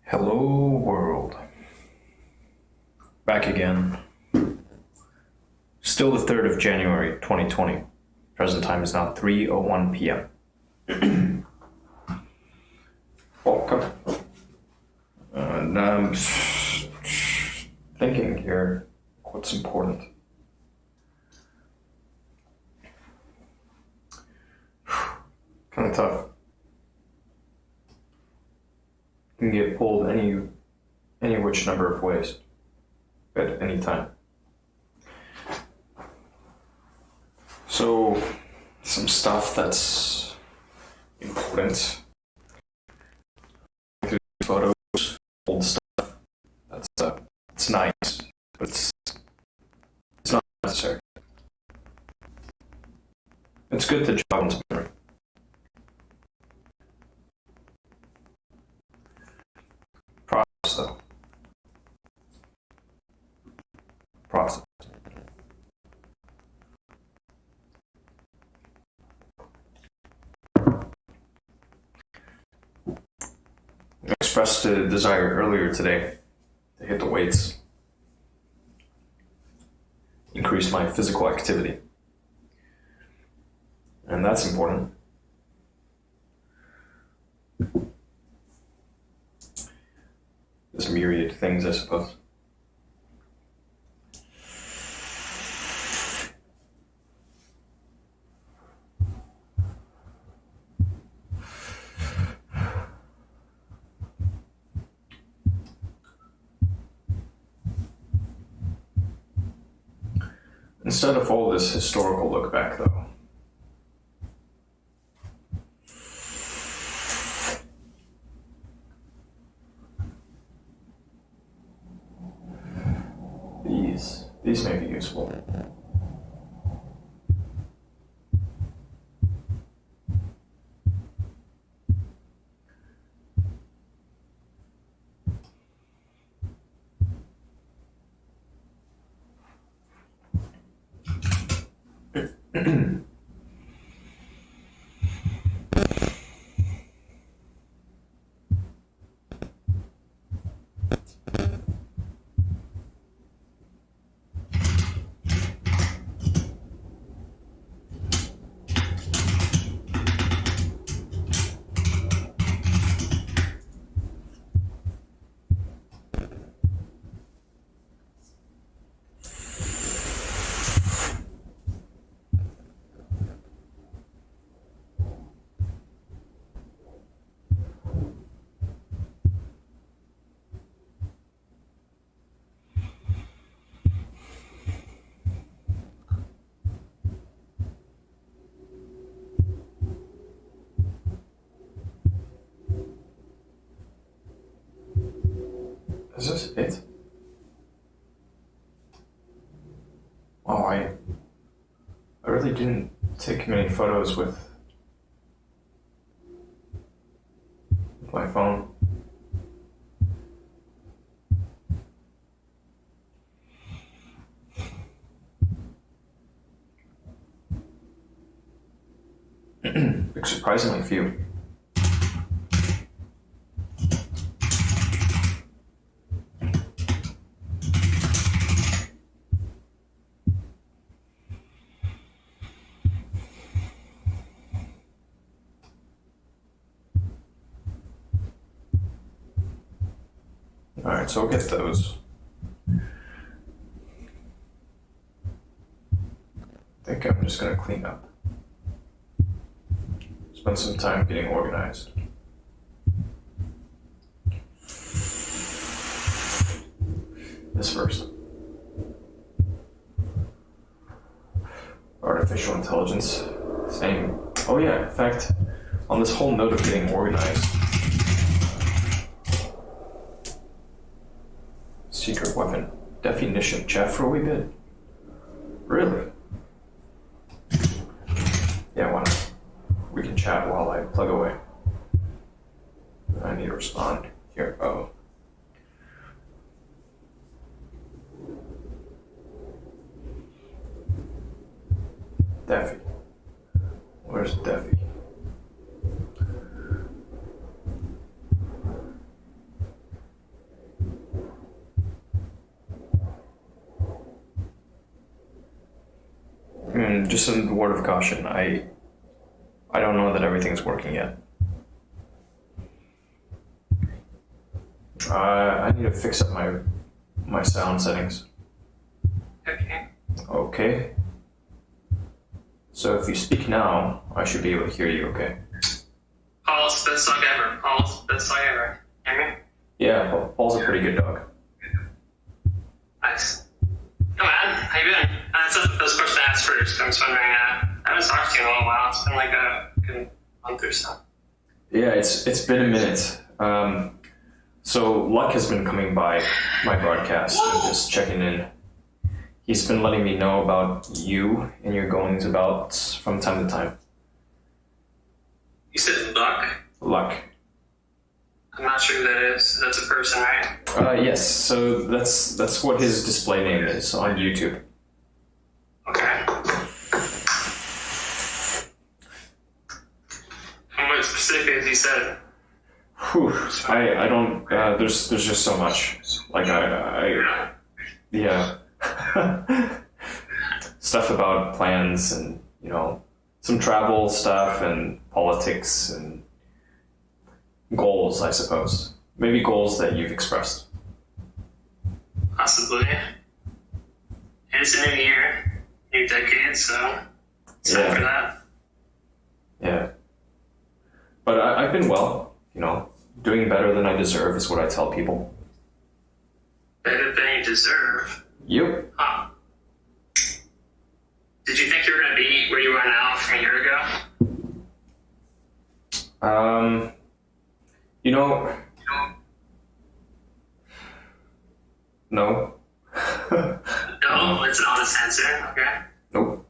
Hello world. Back again. Still the 3rd of January 2020. Present time is now 3:01 p.m. Welcome. And I'm thinking here what's important. Kind of tough. Can get pulled any which number of ways at any time. So some stuff that's important. Through photos, old stuff. It's nice, but it's not necessary. It's good to jog into memory. Process. Process. I expressed a desire earlier today to hit the weights, increase my physical activity. And that's important. There's myriad things, I suppose. Instead of all this historical look back, though, these may be useful. Is this it? Oh, I really didn't take many photos with my phone. Like surprisingly few. Alright, so I'll get those. I think I'm just gonna clean up. Spend some time getting organized. This first. Artificial intelligence. Same. Oh yeah, in fact, on this whole note of getting organized. Secret weapon. Definition. Chat for a wee bit? Really? Yeah, why not? We can chat while I plug away. I need to respond. Here. Oh. Daffy. Where's Daffy? And just a word of caution, I don't know that everything's working yet. I need to fix up my sound settings. Okay. Okay. So if you speak now, I should be able to hear you, okay? Paul's best dog ever. Paul's best dog ever. Hear me? Yeah, Paul's a pretty good dog. Nice. Oh man, how you been? That's the question I asked first. I'm just wondering, I haven't talked to you in a little while. It's been like a good month or so. Yeah, it's been a minute. So Luck has been coming by my broadcast and just checking in. He's been letting me know about you and your goings about from time to time. You said Luck? Luck. I'm not sure who that is. That's a person, right? Yes, so that's what his display name is on YouTube. Okay. And what specifically has he said? Whew, I don't, there's just so much. Like, yeah. Stuff about plans and, some travel stuff and politics and goals, I suppose. Maybe goals that you've expressed. Possibly. It's a new year, new decade, so it's time for that. Yeah. But I've been well, doing better than I deserve is what I tell people. Better than you deserve? Yep. Huh. Did you think you were going to be where you are now from a year ago? No. No, it's an honest answer. Okay. Nope.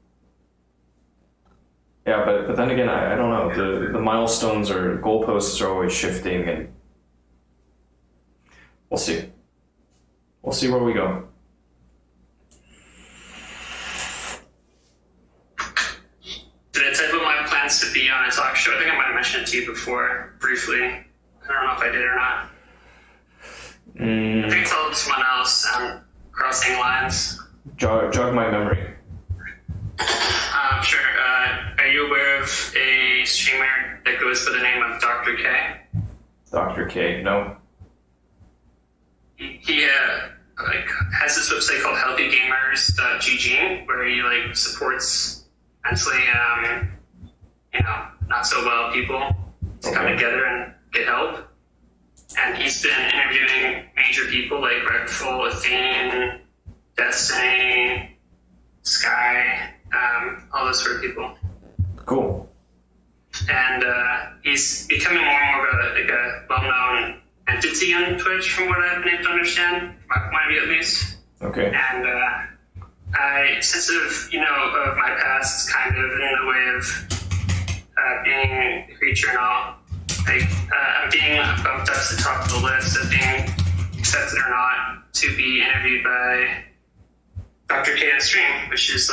Yeah, but then again, I don't know. The milestones or goalposts are always shifting, and we'll see. We'll see where we go. Did I tell you about my plans to be on a talk show? I think I might have mentioned it to you before, briefly. I don't know if I did or not. I think I told someone else, crossing lines. Jog my memory. Sure. Are you aware of a streamer that goes by the name of Dr. K? Dr. K, no. He has this website called healthygamers.gg where he supports mentally not so well people to come together and get help. And he's been interviewing major people like Redful, Athene, Destiny, Sky, all those sort of people. Cool. And he's becoming more and more of a well-known entity on Twitch, from what I've been able to understand, from my point of view at least. Okay. And since of my past, kind of in the way of being a creature and all, I'm being bumped up to the top of the list of being accepted or not to be interviewed by Dr. K on stream, which is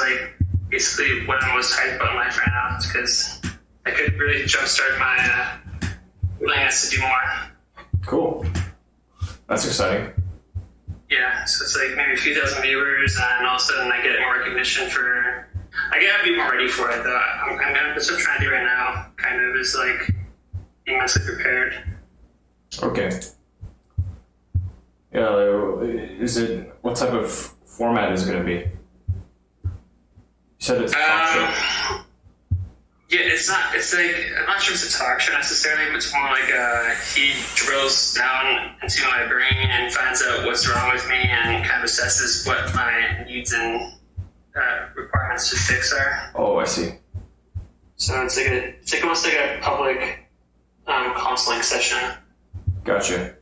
basically what I'm most hyped about in life right now, because I could really jumpstart my willingness to do more. Cool. That's exciting. Yeah, so it's maybe a few thousand viewers, and all of a sudden I get more recognition for. I gotta be more ready for it, though. That's what I'm trying to do right now. Kind of is being mentally prepared. Okay. Yeah. What type of format is it going to be? You said it's a talk show. Yeah, it's not. It's I'm not sure if it's a talk show necessarily, but it's more he drills down into my brain and finds out what's wrong with me and kind of assesses what my needs and requirements to fix are. Oh, I see. So it's almost like a public counseling session. Gotcha.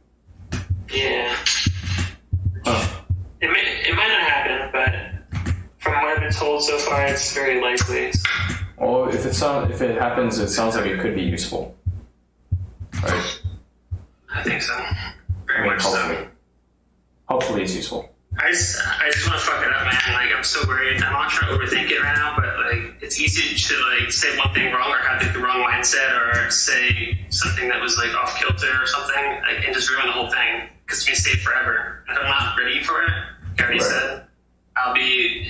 Yeah. Huh. It might not happen, but from what I've been told so far, it's very likely. Well, if it happens, it sounds like it could be useful, right? I think so. Very much so. Hopefully it's useful. I just want to fuck it up, man. I'm so worried. I'm not trying to overthink it right now, but it's easy to say one thing wrong or have the wrong mindset or say something that was off kilter or something and just ruin the whole thing because it's gonna stay forever. If I'm not ready for it, like I already said,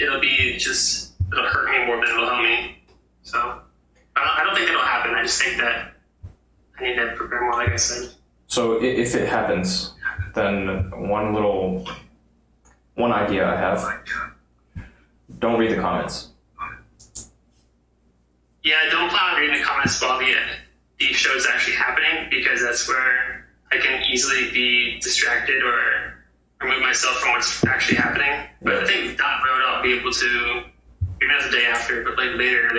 it'll be just it'll hurt me more than it'll help me. So I don't think it'll happen. I just think that I need to prepare more, like I said. So if it happens, then one idea I have, don't read the comments. Yeah, don't plan on reading the comments while the show is actually happening, because that's where I can easily be distracted or remove myself from what's actually happening. But I think down the road I'll be able to, maybe not the day after, but like later,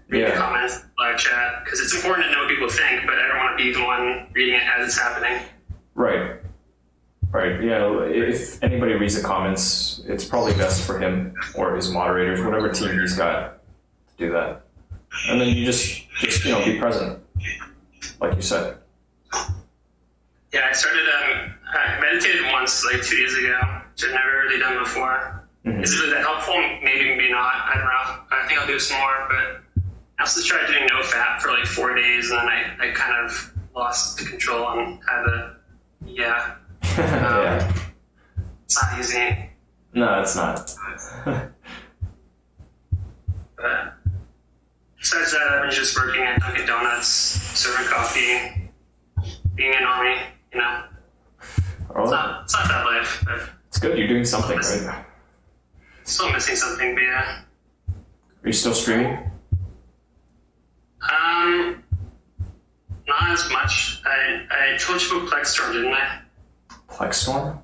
read the comments, live chat, because it's important to know what people think, but I don't want to be the one reading it as it's happening. Right. Yeah, if anybody reads the comments, it's probably best for him or his moderators, whatever team he's got, to do that. And then you just be present, like you said. Yeah, I started, I meditated once, like 2 days ago, which I've never really done before. Mm-hmm. Is it really that helpful? Maybe, maybe not. I don't know. I think I'll do some more, but I also tried doing no fat for like 4 days, and then I kind of lost the control and had to, yeah. It's not easy. No, it's not. But besides that, I've been just working at Dunkin' Donuts, serving coffee, being an army, you know. Oh. It's not that life, but it's good. You're doing something, right? Still missing something, but yeah. Are you still streaming? Not as much. I told you about Plexstorm, didn't I? Plexstorm?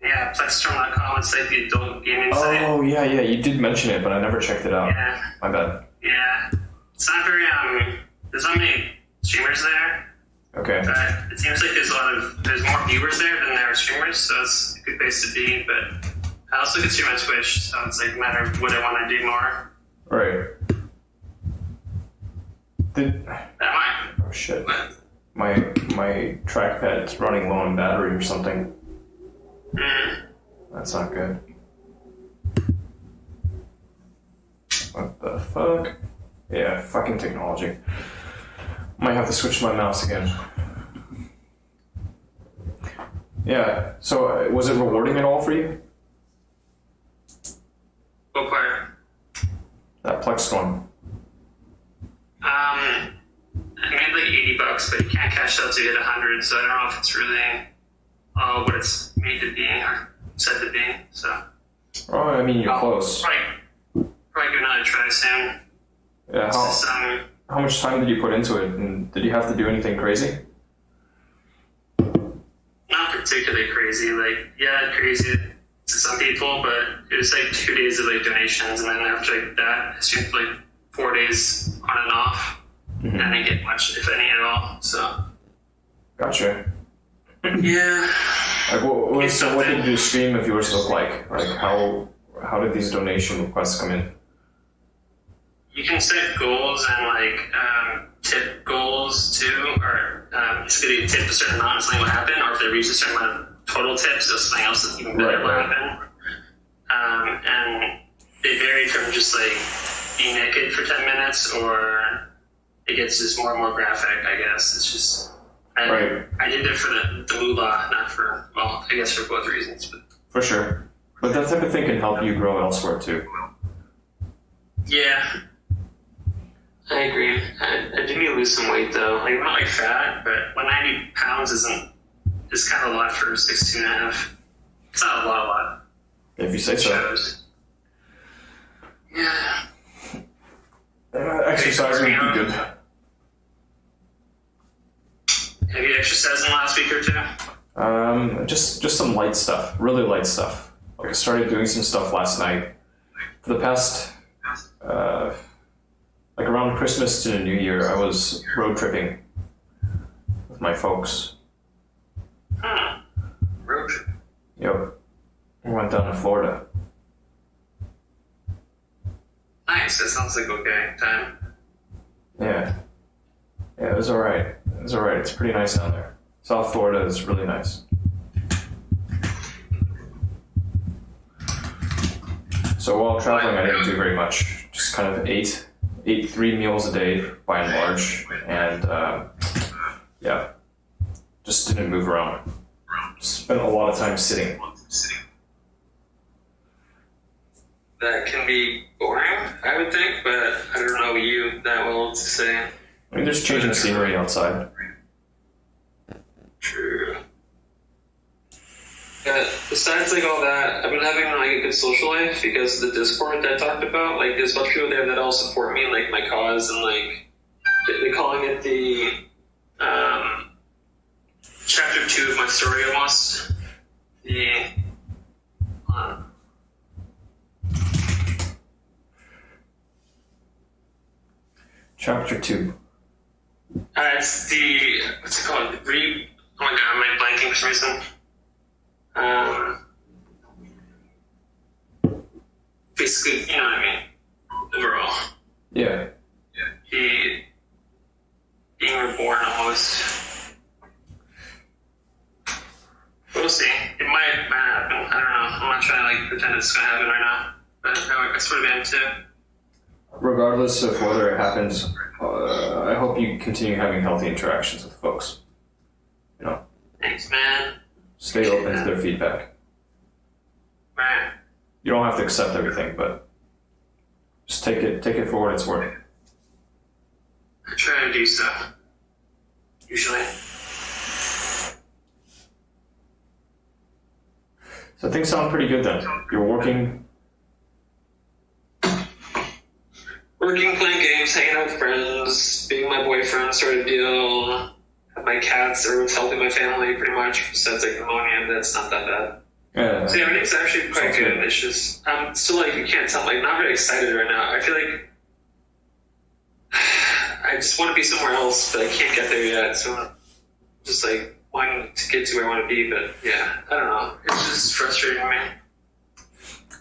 Yeah, Plexstorm.com. It's like the adult gaming site. Oh, yeah. You did mention it, but I never checked it out. Yeah. My bad. Yeah. It's not very, there's not many streamers there. Okay. But it seems like there's more viewers there than there are streamers, so it's a good place to be. But I also can stream on Twitch, so it's like a matter of what I want to do more. Right. Oh shit. My trackpad's running low on battery or something. That's not good. What the fuck? Yeah, fucking technology. Might have to switch my mouse again. Yeah, so was it rewarding at all for you? What part? That Plexstorm. I made like $80, but you can't cash out to get 100, so I don't know if it's really what it's made to be or said to be. So. Oh, I mean, you're close. Probably give it another try soon. Yeah. How much time did you put into it, and did you have to do anything crazy? Not particularly crazy. Like, yeah, crazy to some people, but it was like 2 days of like donations, and then after like that, I streamed like 4 days on and off. Mm-hmm. And I didn't get much, if any, at all. So. Gotcha. Yeah. Like, what did your stream of yours look like? Like, how did these donation requests come in? You can set goals and like tip goals too, or basically they tip a certain amount, something will happen, or if they reach a certain amount of total tips, so something else is even better will happen. And they vary from just like being naked for 10 minutes, or it gets just more and more graphic, I guess. It's just, I did it for the moolah, not for, well, I guess for both reasons. But. For sure. But that type of thing can help you grow elsewhere too. Yeah. I agree. I do need to lose some weight though. Like, I'm not like fat, but 190 pounds is kind of a lot for 6'2.5". It's not a lot. If you say so. Shows. Yeah. Exercising would be good. Have you exercised in the last week or two? Just some light stuff. Really light stuff. Like I started doing some stuff last night. For the past, like around Christmas to the New Year, I was road tripping with my folks. Road trip? Yep. We went down to Florida. Nice, that sounds like okay time. Yeah, it was alright. It's pretty nice down there. South Florida is really nice. So while traveling, I didn't do very much. Just kind of ate 3 meals a day by and large, and yeah, just didn't move around. Spent a lot of time sitting. that can be boring, I would think, but I don't know you that well to say. I mean, there's changing scenery outside. True. Besides like all that, I've been having like a good social life because of the Discord that I talked about. Like there's a bunch of people there that all support me in like my cause, and like they're calling it the chapter 2 of my story almost. The Chapter 2. it's the what's it called? Oh my god, I'm like blanking for some reason. Basically, you know what I mean. Overall, Yeah. being reborn almost. We'll see. It might happen. I don't know. I'm not trying to like pretend it's gonna happen right now, but I sort of am too. Regardless of whether it happens, I hope you continue having healthy interactions with folks. You know, Thanks, man. stay open to their feedback. Right. You don't have to accept everything, but just take it for what it's worth. I try to do so. Usually. So things sound pretty good then. You're working. Working, playing games, hanging out with friends, being my boyfriend sort of deal. Have my cats, everyone's helping my family pretty much. Besides like pneumonia, that's not that bad. Yeah. So yeah, everything's actually quite good. It's just, I'm still like, you can't tell, like not very excited right now. I feel like I just want to be somewhere else, but I can't get there yet. So I'm just like wanting to get to where I want to be, but yeah, I don't know. It's just frustrating me.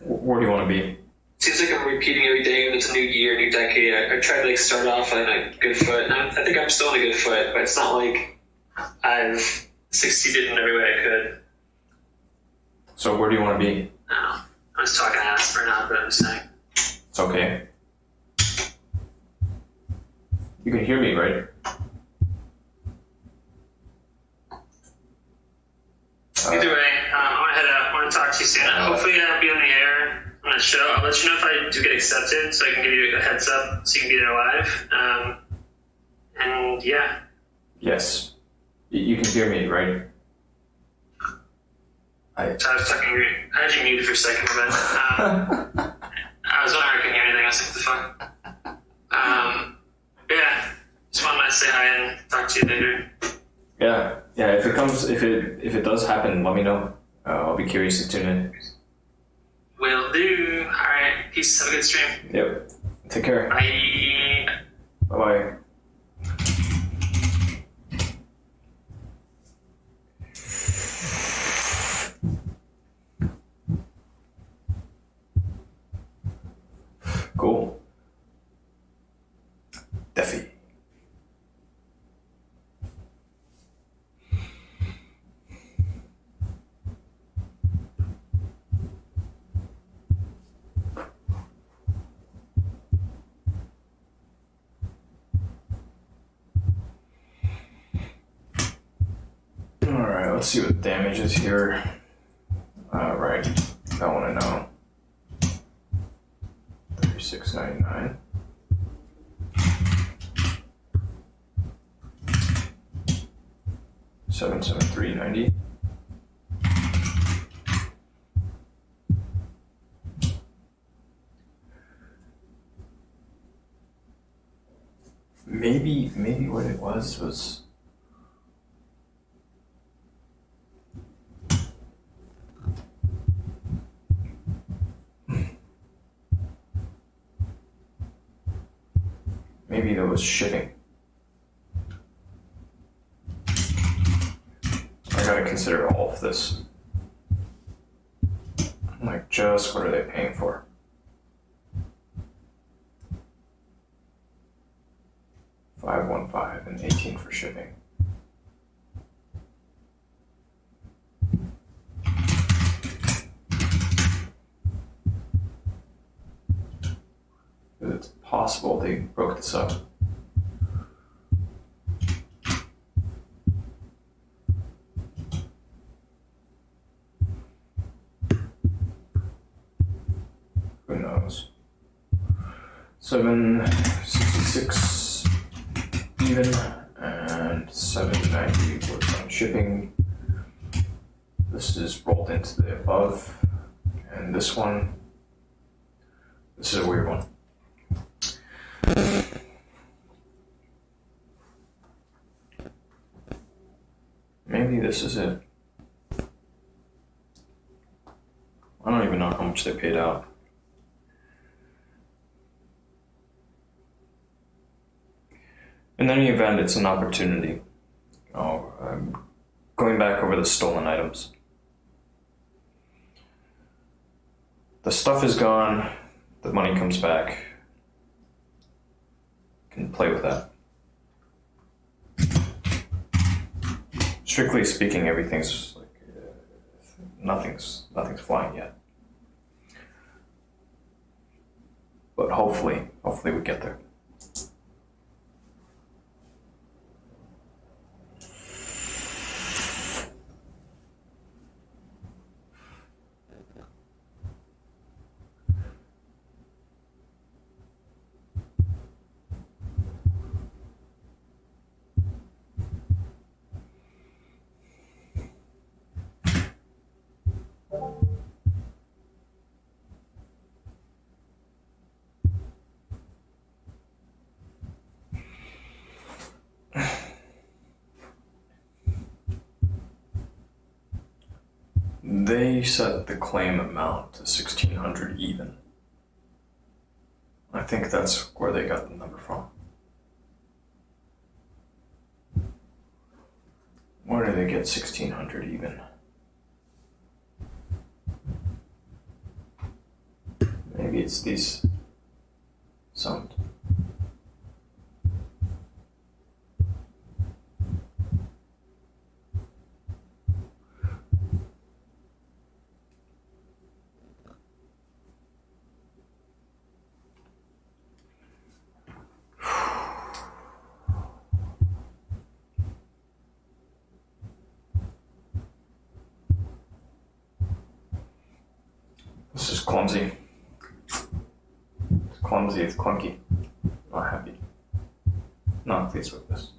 Where do you want to be? Seems like I'm repeating every day when it's a new year, new decade. I try to like start off on a good foot, and I think I'm still on a good foot, but it's not like I've succeeded in every way I could. So where do you want to be? I don't know. I was talking ass for now, but I'm just saying. It's okay. You can hear me, right? Either way, I want to head out. I want to talk to you soon. Hopefully I'll be on the air on the show. I'll let you know if I do get accepted, so I can give you a heads up so you can be there live. And yeah. Yes. You can hear me, right? So I was talking to you. I had you muted for a second, but I was wondering if I couldn't hear anything. I was like, what the fuck? Yeah. Just wanted to say hi and talk to you later. Yeah. If it does happen, let me know. I'll be curious to tune in. Will do. All right. Peace. Have a good stream. Yep. Take care. Bye. Bye-bye. Cool. Defi. Alright, let's see what the damage is here. Right, I want to know. 36.99. $773.90. Maybe what it was. Maybe there was shipping. I gotta consider all of this. Like, just what are they paying for? $515 and $18 for shipping. It's possible they broke this up. Who knows? 766 even, and 790 was on shipping. This is rolled into the above, and this one, this is a weird one. Maybe this is it. I don't even know how much they paid out. In any event, it's an opportunity. I'm going back over the stolen items. The stuff is gone, the money comes back. Can play with that. Strictly speaking, everything's like nothing's flying yet. But hopefully we get there. They set the claim amount to 1,600 even. I think that's where they got the number from. Where did they get 1,600 even? Maybe it's these sound. This is clumsy. It's clumsy, it's clunky. Not happy. Not pleased with this.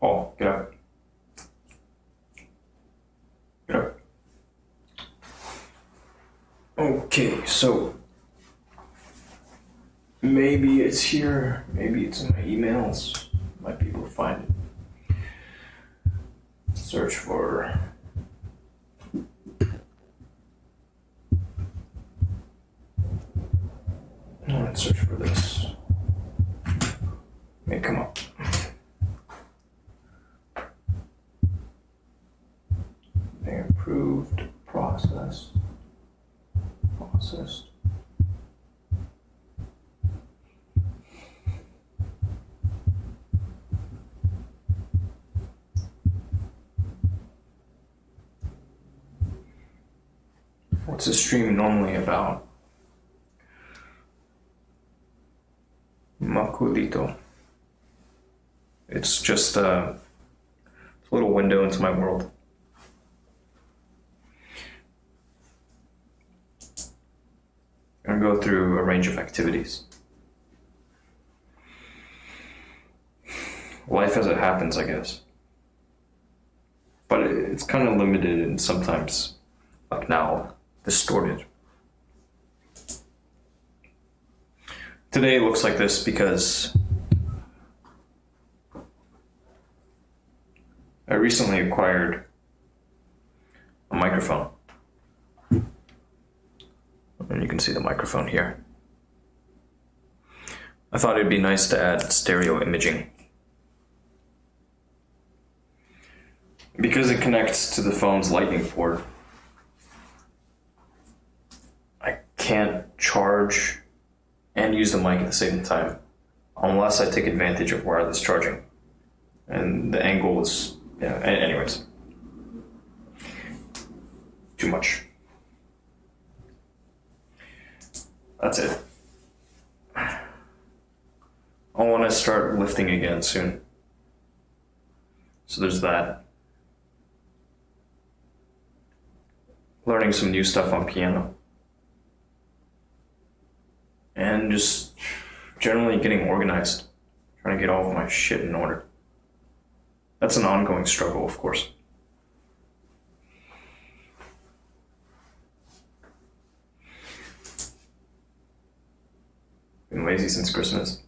Oh, get up. Get up. Okay, so maybe it's here, maybe it's in my emails. Might be able to find it. Search for let's search for this. May come up. They approved, processed. What's a stream normally about? Makulito. It's just a little window into my world. I go through a range of activities. Life as it happens, I guess. But it's kind of limited and sometimes, like now, distorted. Today looks like this because I recently acquired a microphone. And you can see the microphone here. I thought it'd be nice to add stereo imaging. Because it connects to the phone's lightning port, I can't charge and use the mic at the same time unless I take advantage of wireless charging. And the angle is, anyways. Too much. That's it. I want to start lifting again soon. So there's that. Learning some new stuff on piano. And just generally getting organized. Trying to get all of my shit in order. That's an ongoing struggle, of course. Been lazy since Christmas.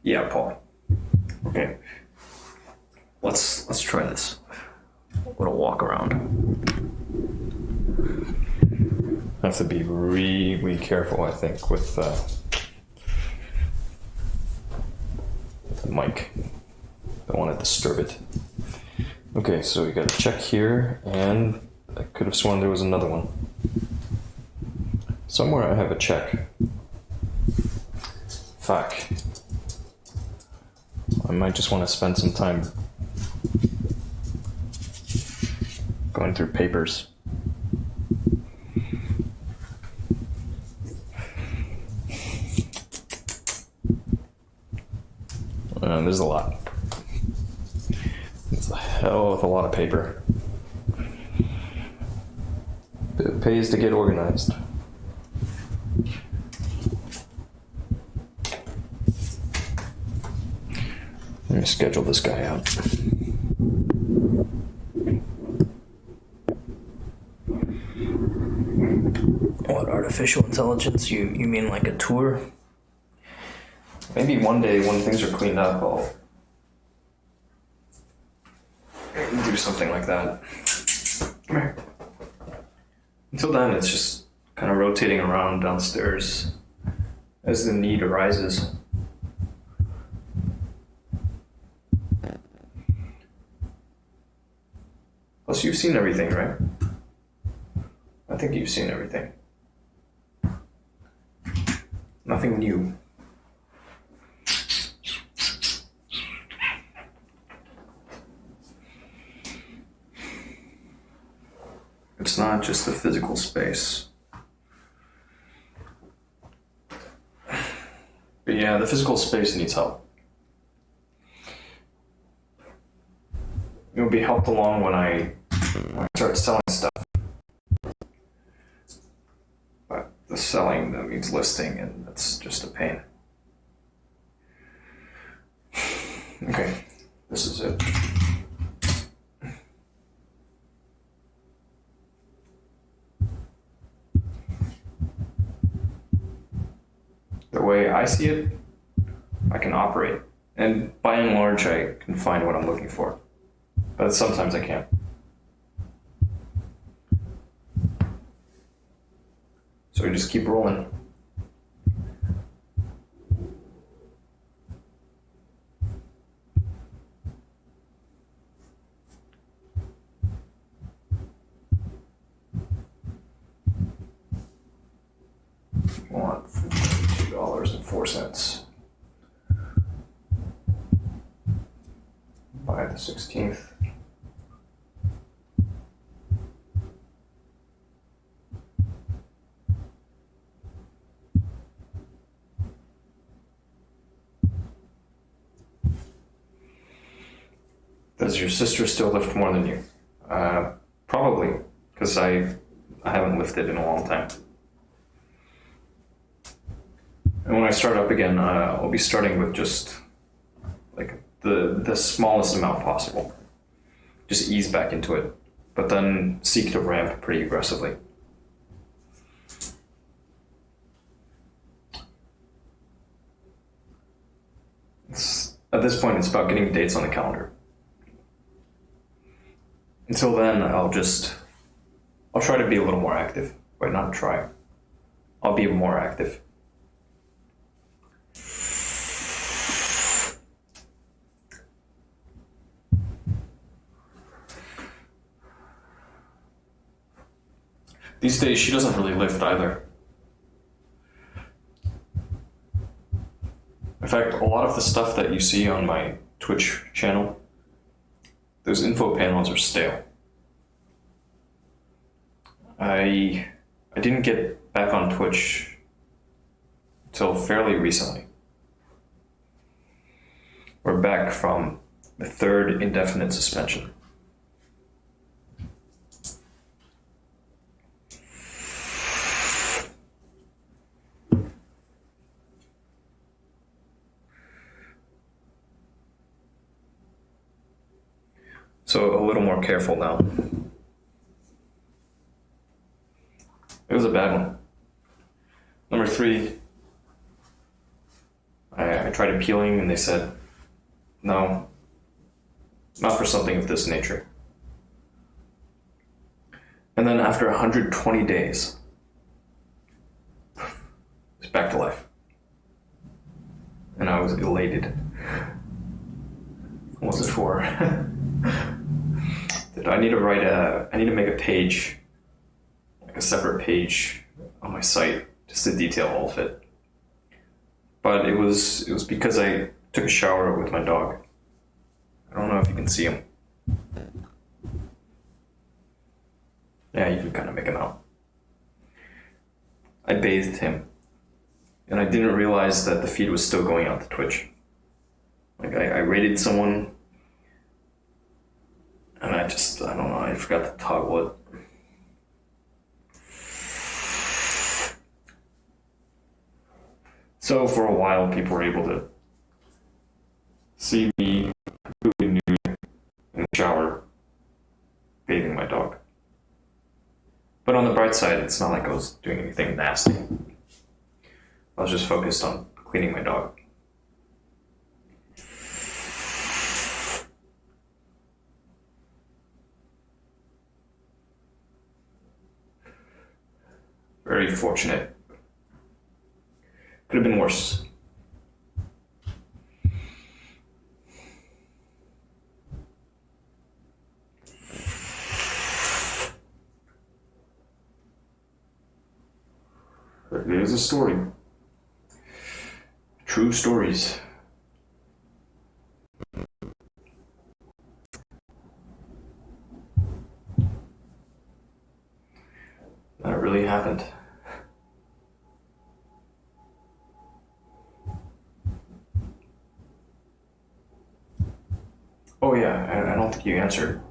Yeah, Paul. Okay. Let's try this. I'm gonna walk around. I have to be really careful, I think, with the mic. Don't want to disturb it. Okay, so we got a check here, and I could have sworn there was another one. Somewhere I have a check. Fuck. I might just want to spend some time going through papers. There's a lot. It's a hell of a lot of paper. But it pays to get organized. Let me schedule this guy out. What, artificial intelligence? You mean like a tour? Maybe one day when things are cleaned up, I'll do something like that. Come here. Until then, it's just kind of rotating around downstairs as the need arises. Plus, you've seen everything, right? I think you've seen everything. Nothing new. It's not just the physical space. But yeah, the physical space needs help. It will be helped along when I start selling stuff. But the selling, that means listing, and that's just a pain. Okay, this is it. The way I see it, I can operate. And by and large, I can find what I'm looking for. But sometimes I can't. So we just keep rolling. Want $2.04 by the 16th. Does your sister still lift more than you? Probably, because I haven't lifted in a long time. And when I start up again, I'll be starting with just like the smallest amount possible. Just ease back into it, but then seek to ramp pretty aggressively. At this point, it's about getting dates on the calendar. Until then, I'll try to be a little more active. Wait, not try. I'll be more active. These days, she doesn't really lift either. In fact, a lot of the stuff that you see on my Twitch channel, those info panels are stale. I didn't get back on Twitch until fairly recently. We're back from the third indefinite suspension. So a little more careful now. It was a bad one. Number 3, I tried appealing and they said, no, not for something of this nature. And then after 120 days, it's back to life. And I was elated. What was it for? I need to make a page, like a separate page on my site, just to detail all of it. But it was because I took a shower with my dog. I don't know if you can see him. Yeah, you can kind of make him out. I bathed him, and I didn't realize that the feed was still going out to Twitch. Like I rated someone, and I don't know, I forgot to toggle it. So for a while, people were able to see me completely nude in the shower, bathing my dog. But on the bright side, it's not like I was doing anything nasty. I was just focused on cleaning my dog. Very fortunate. Could have been worse. There's a story. True stories. That really happened. Oh yeah, I don't think you answered.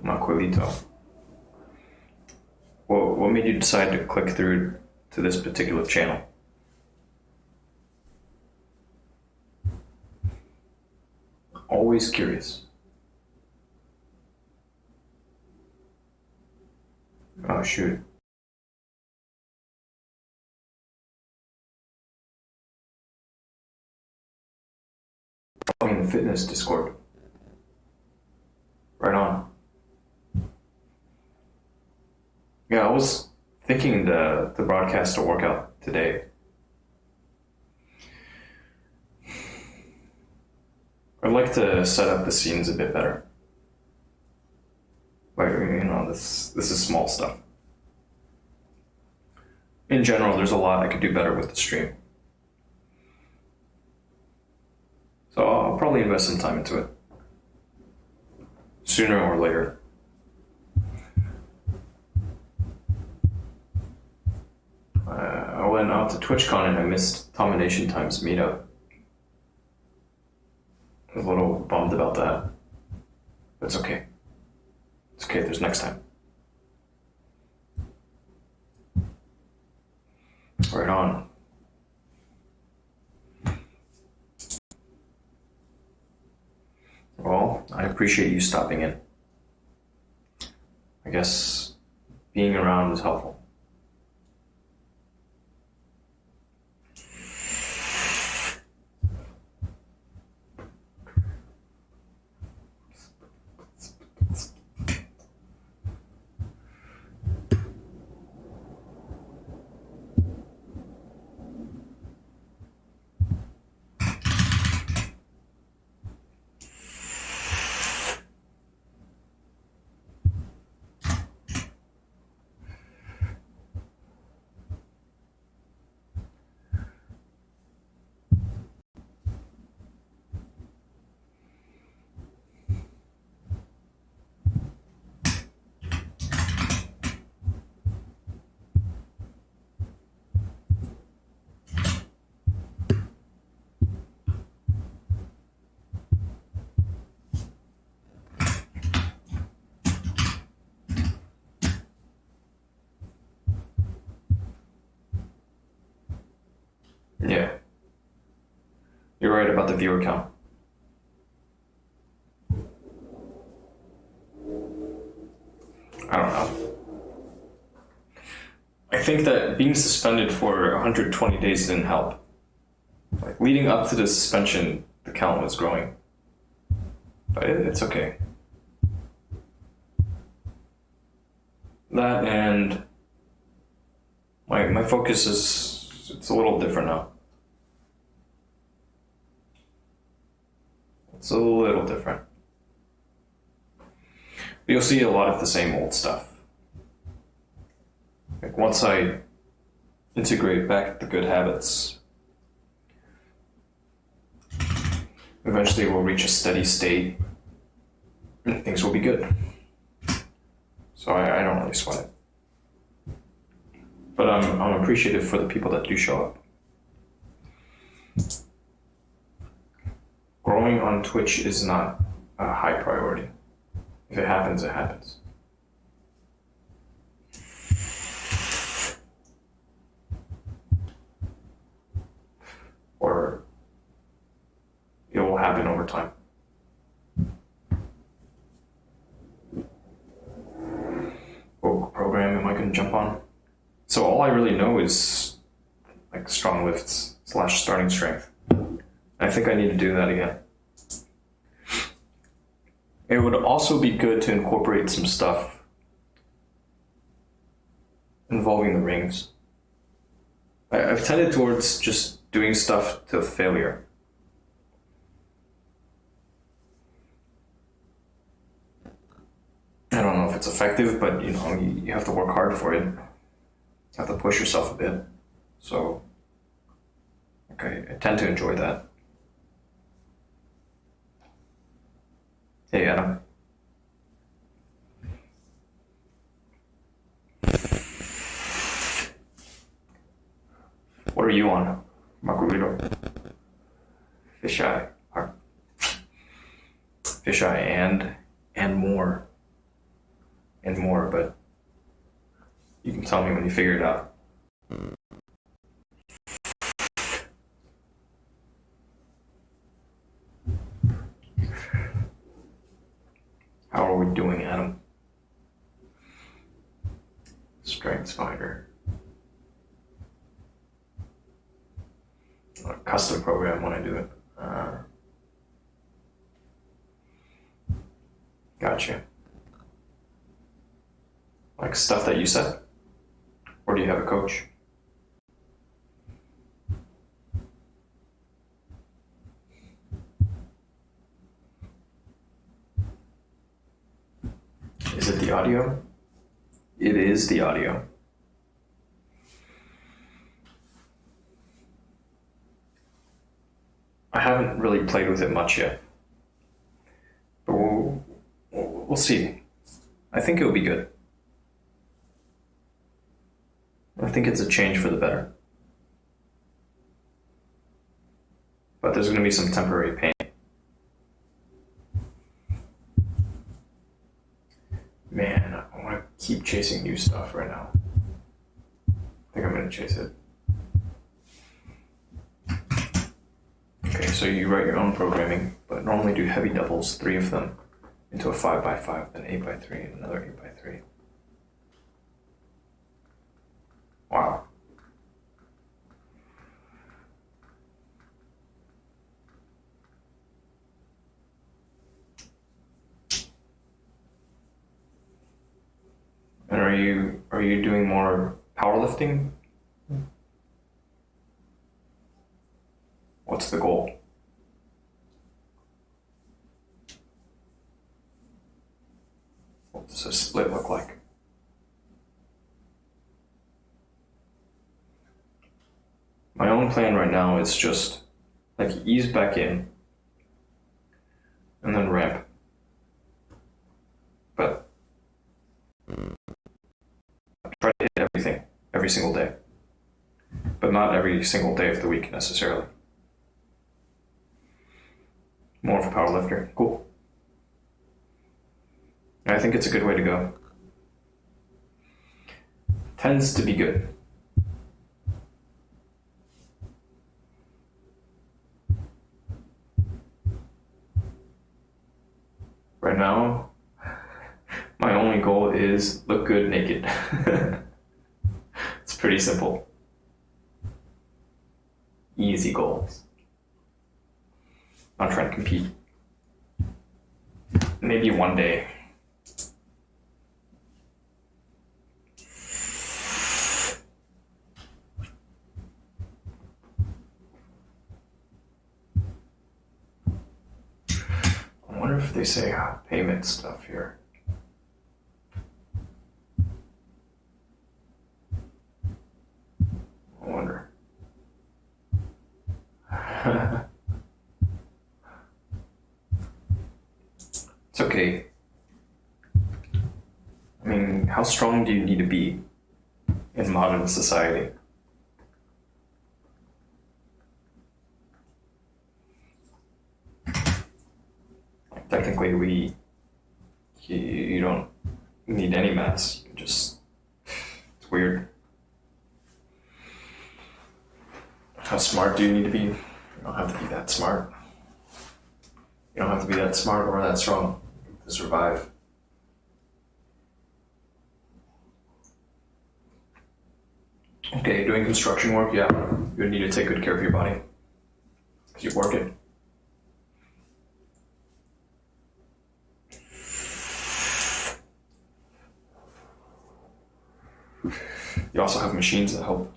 Maquilito. Well, what made you decide to click through to this particular channel? Always curious. Oh shoot. In the fitness Discord. Right on. Yeah, I was thinking to broadcast a workout today. I'd like to set up the scenes a bit better. Like, this is small stuff. In general, there's a lot I could do better with the stream. So I'll probably invest some time into it. Sooner or later. I went out to TwitchCon and I missed Domination Time's meetup. I'm a little bummed about that. But it's okay. It's okay, there's next time. Right on. Well, I appreciate you stopping in. I guess being around is helpful. Yeah. You're right about the viewer count. I don't know. I think that being suspended for 120 days didn't help. Like, leading up to the suspension, the count was growing. But it's okay. That and my focus it's a little different now. It's a little different. But you'll see a lot of the same old stuff. Like, once I integrate back the good habits, eventually we'll reach a steady state and things will be good. So I don't really sweat it. But I'm appreciative for the people that do show up. Growing on Twitch is not a high priority. If it happens, it happens. Or it will happen over time. What program am I going to jump on? So all I really know is like strong lifts / starting strength. I think I need to do that again. It would also be good to incorporate some stuff involving the rings. I've tended towards just doing stuff to failure. I don't know if it's effective, but you have to work hard for it. You have to push yourself a bit. So, okay, I tend to enjoy that. Hey, Adam. What are you on, Margarito? Fisheye. Fisheye and more. And more, but you can tell me when you figure it out. How are we doing, Adam? Strengths finder. A custom program when I do it. Gotcha. Like stuff that you said? Or do you have a coach? Is it the audio? It is the audio. I haven't really played with it much yet. But we'll see. I think it'll be good. I think it's a change for the better. But there's going to be some temporary pain. Man, I want to keep chasing new stuff right now. I think I'm going to chase it. Okay, so you write your own programming, but normally do heavy doubles, 3 of them, into a 5x5, then 8x3, and another 8x3. Wow. And are you doing more powerlifting? What's the goal? What does a split look like? My own plan right now is just like ease back in and then ramp. But I try to hit everything every single day, but not every single day of the week necessarily. More of a power lifter. Cool. I think it's a good way to go. Tends to be good. Right now, my only goal is look good naked. It's pretty simple. Easy goals. I'm not trying to compete. Maybe one day. I wonder if they say payment stuff here. I wonder. It's okay. I mean, how strong do you need to be in modern society? Technically, you don't need any mass. You just, it's weird. How smart do you need to be? You don't have to be that smart. You don't have to be that smart or that strong to survive. Okay, doing construction work, yeah, you need to take good care of your body because you work it. You also have machines that help.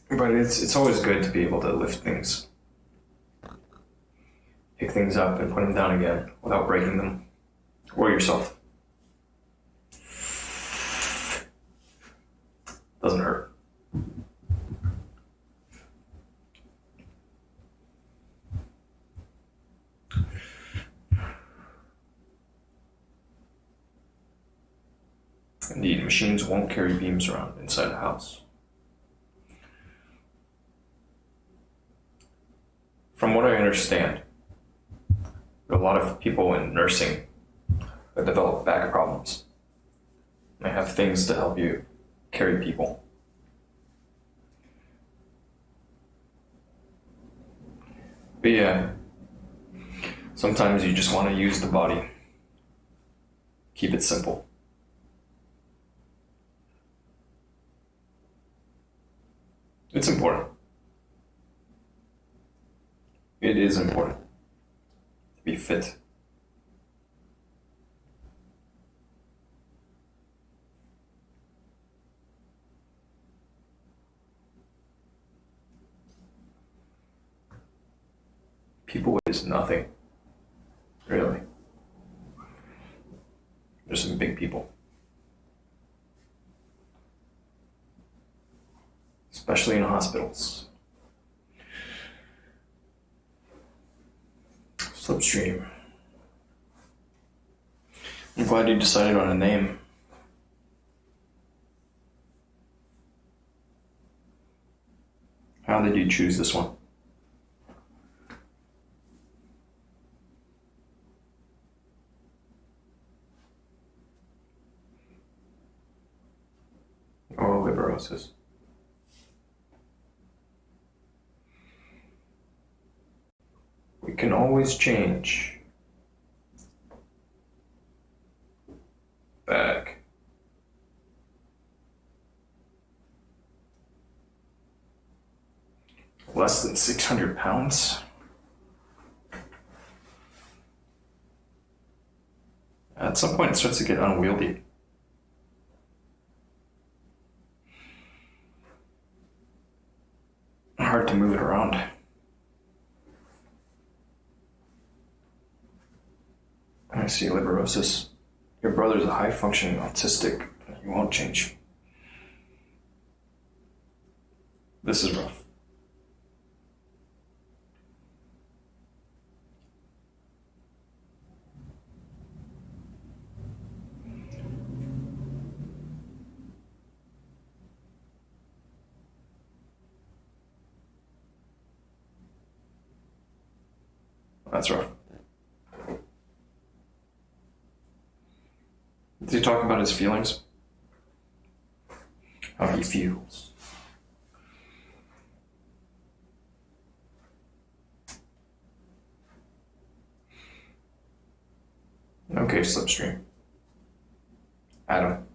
But it's always good to be able to lift things. Pick things up and put them down again without breaking them or yourself. Doesn't hurt. Indeed, machines won't carry beams around inside a house. From what I understand, there are a lot of people in nursing that develop back problems. They have things to help you carry people. But yeah, sometimes you just want to use the body. Keep it simple. It's important. It is important to be fit. People is nothing, really. There's some big people. Especially in hospitals. Slipstream. I'm glad you decided on a name. How did you choose this one? can always change. Bag. Less than 600 pounds? At some point it starts to get unwieldy. Hard to move it around. I see liberosis. Your brother's a high-functioning autistic. He won't change. This is rough. That's rough. Did he talk about his feelings? How he feels. Okay, Slipstream. Adam.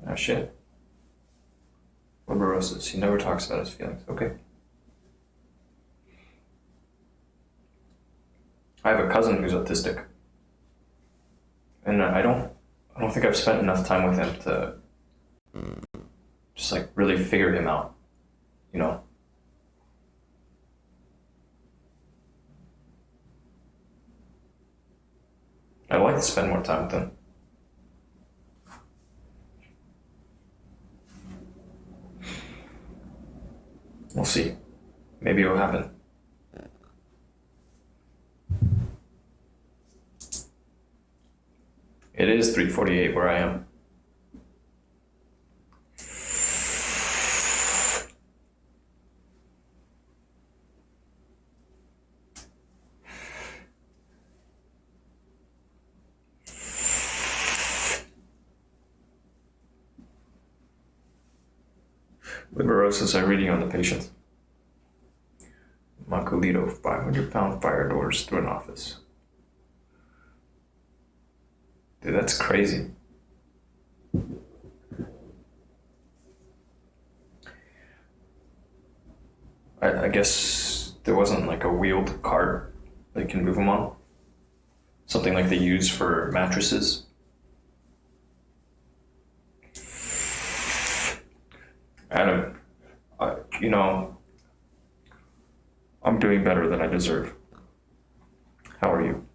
Oh shit. Liberosis. He never talks about his feelings. Okay. I have a cousin who's autistic. And I don't think I've spent enough time with him to just like really figure him out, you know? I'd like to spend more time with him. We'll see. Maybe it'll happen. It is 3:48 where I am. Liberosis are reading on the patient. Maculito, 500-pound fire doors through an office. Dude, that's crazy. I guess there wasn't like a wheeled cart that you can move them on. Something like they use for mattresses. Adam, I'm doing better than I deserve. How are you?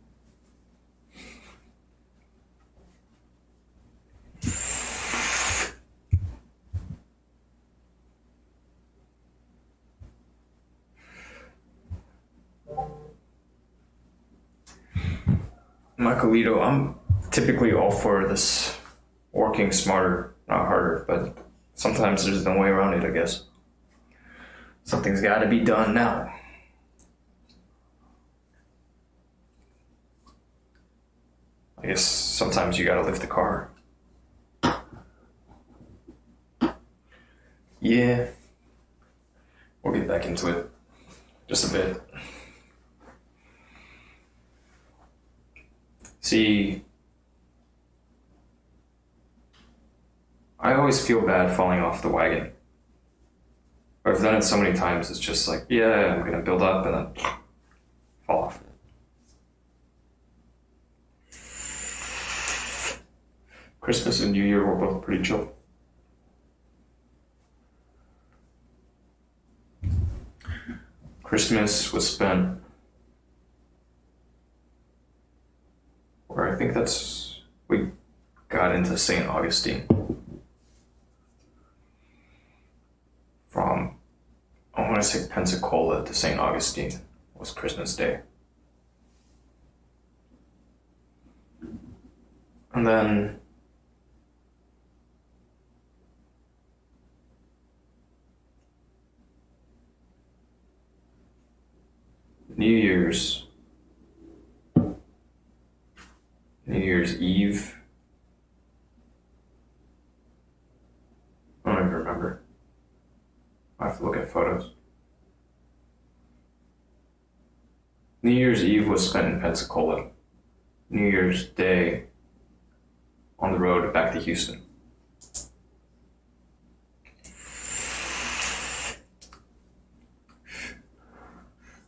Maculito, I'm typically all for this working smarter, not harder, but sometimes there's no way around it, I guess. Something's got to be done now. I guess sometimes you got to lift the car. Yeah. We'll get back into it. Just a bit. See, I always feel bad falling off the wagon. I've done it so many times, it's just like, yeah, I'm going to build up and then fall off. Christmas and New Year were both pretty chill. Christmas was spent where I think we got into St. Augustine. From, I want to say Pensacola to St. Augustine was Christmas Day. And then New Year's Eve. I don't even remember. I have to look at photos. New Year's Eve was spent in Pensacola. New Year's Day on the road back to Houston.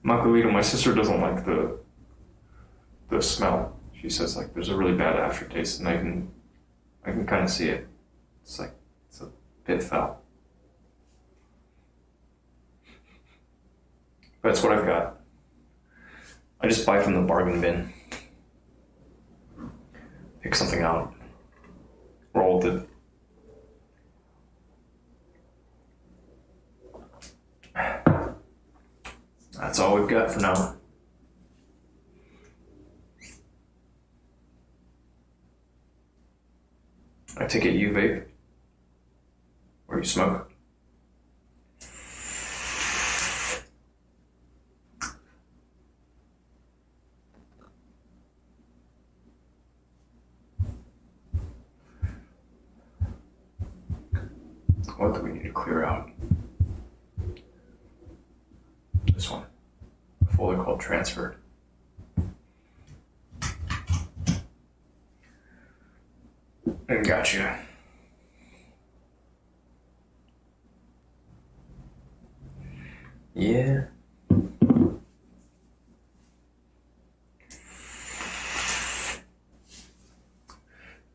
Maculito, my sister doesn't like the smell. She says like there's a really bad aftertaste, and I can kind of see it. It's like it's a bit foul. But that's what I've got. I just buy from the bargain bin. Pick something out. Roll with it. That's all we've got for now. I take it you vape? Or you smoke? What do we need to clear out? This one. A folder called transferred. Gotcha. Yeah.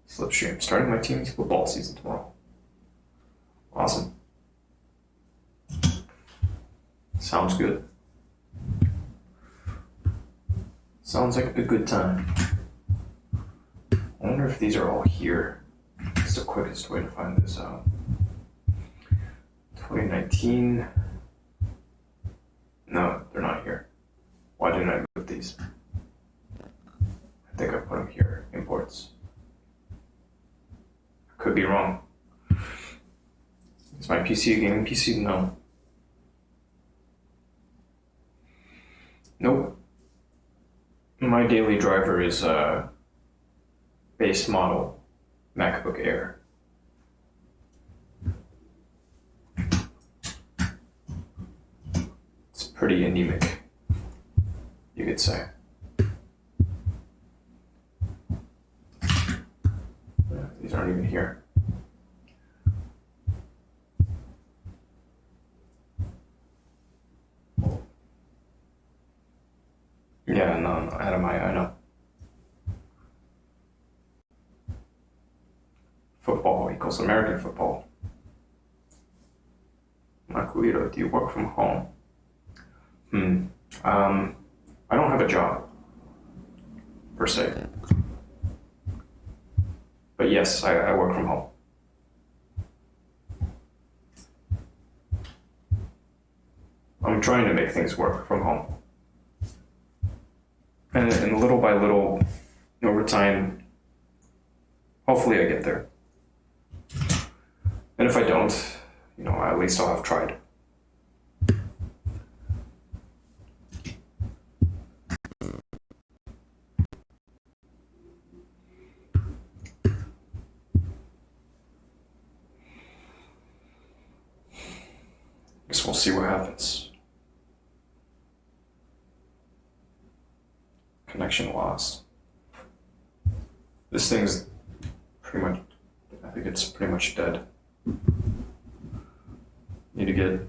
Slipstream. Starting my team's football season tomorrow. Awesome. Sounds good. Sounds like a good time. I wonder if these are all here. It's the quickest way to find this out. 2019. No, they're not here. Why didn't I move these? I think I put them here. Imports. I could be wrong. Is my PC a gaming PC? No. Nope. My daily driver is a base model MacBook Air. It's pretty anemic, you could say. These aren't even here. Yeah, no, out of my, I know. Football equals American football. Maculito, do you work from home? I don't have a job, per se. But yes, I work from home. I'm trying to make things work from home. And little by little, over time, hopefully I get there. And if I don't, at least I'll have tried. Guess we'll see what happens. Connection lost. This thing's pretty much, I think it's pretty much dead. Need to get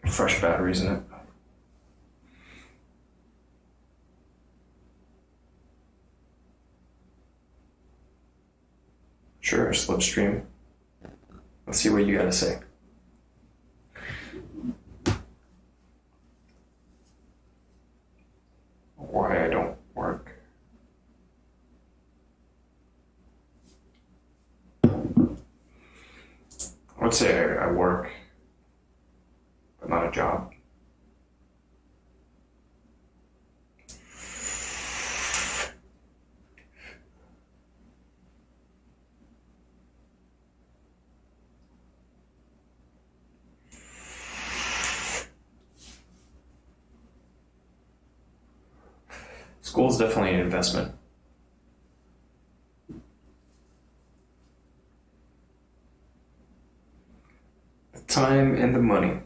fresh batteries in it. Sure, slipstream. Let's see what you gotta say. Why I don't work. I would say I work, but not a job. School is definitely an investment. The time and the money.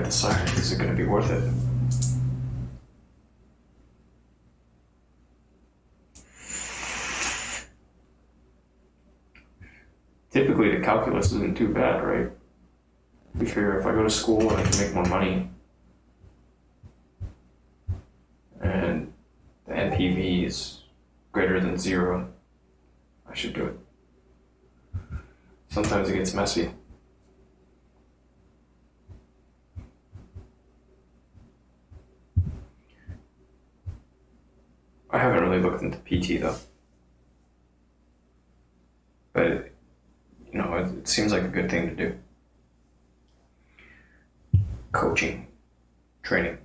decide, is it going to be worth it? Typically, the calculus isn't too bad, right? We figure if I go to school and I can make more money, and the NPV is greater than 0, I should do it. Sometimes it gets messy. I haven't really looked into PT though. But, it seems like a good thing to do. Coaching, training.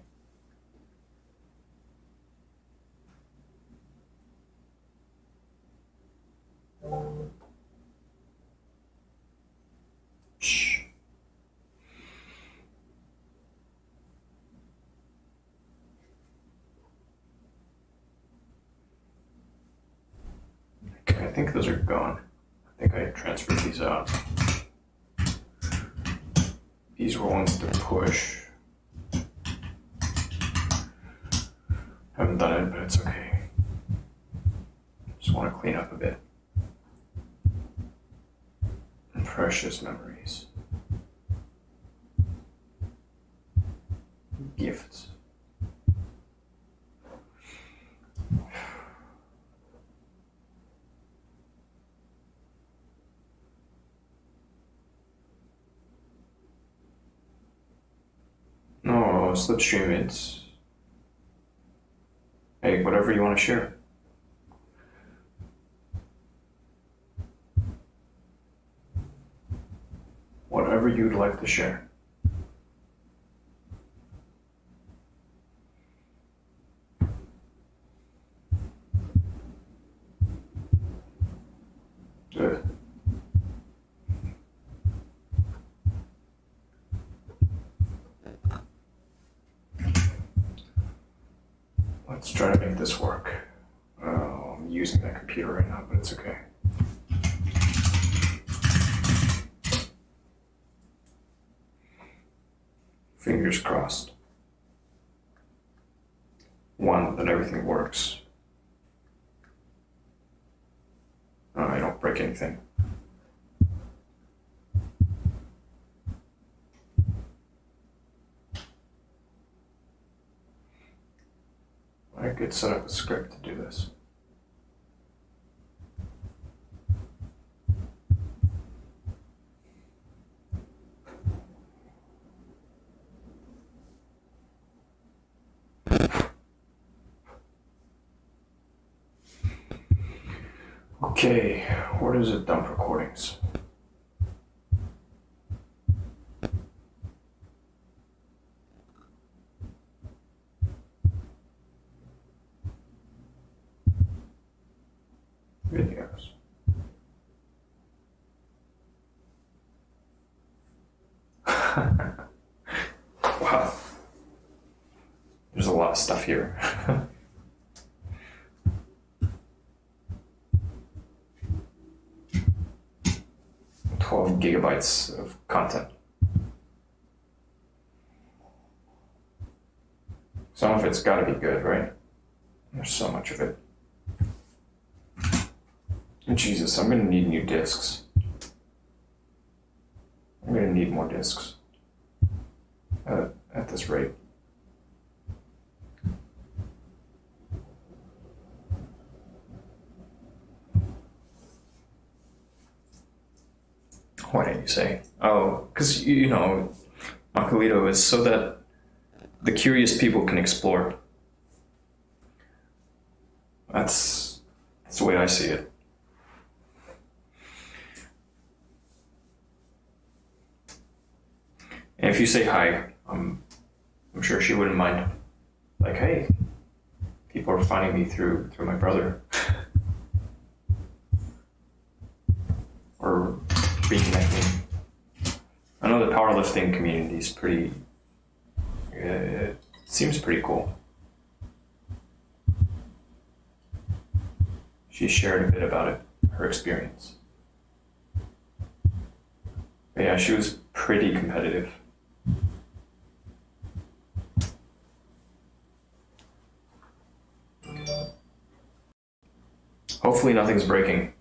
Shh. Okay, I think those are gone. I think I transferred these out. These were ones to push. Haven't done it, but it's okay. Just want to clean up a bit. Precious memories. Gifts. No, slipstream, it's... Hey, whatever you want to share. Whatever you'd like to share. Good. Let's try to make this work. I'm using that computer right now, but it's okay. Fingers crossed. One, that everything works. I don't break anything. I could set up a script to do this. Okay, where does it dump recordings? Videos. Wow. There's a lot of stuff here. 12 gigabytes of content. Some of it's gotta be good, right? There's so much of it. And Jesus, I'm gonna need new discs. I'm gonna need more discs. At this rate. Why didn't you say? Oh, because, Maculito is so that the curious people can explore. That's the way I see it. And if you say hi, I'm sure she wouldn't mind. Like, hey, people are finding me through my brother. Or reconnecting. I know the powerlifting community is pretty... it seems pretty cool. She shared a bit about it, her experience. But yeah, she was pretty competitive. Hopefully nothing's breaking.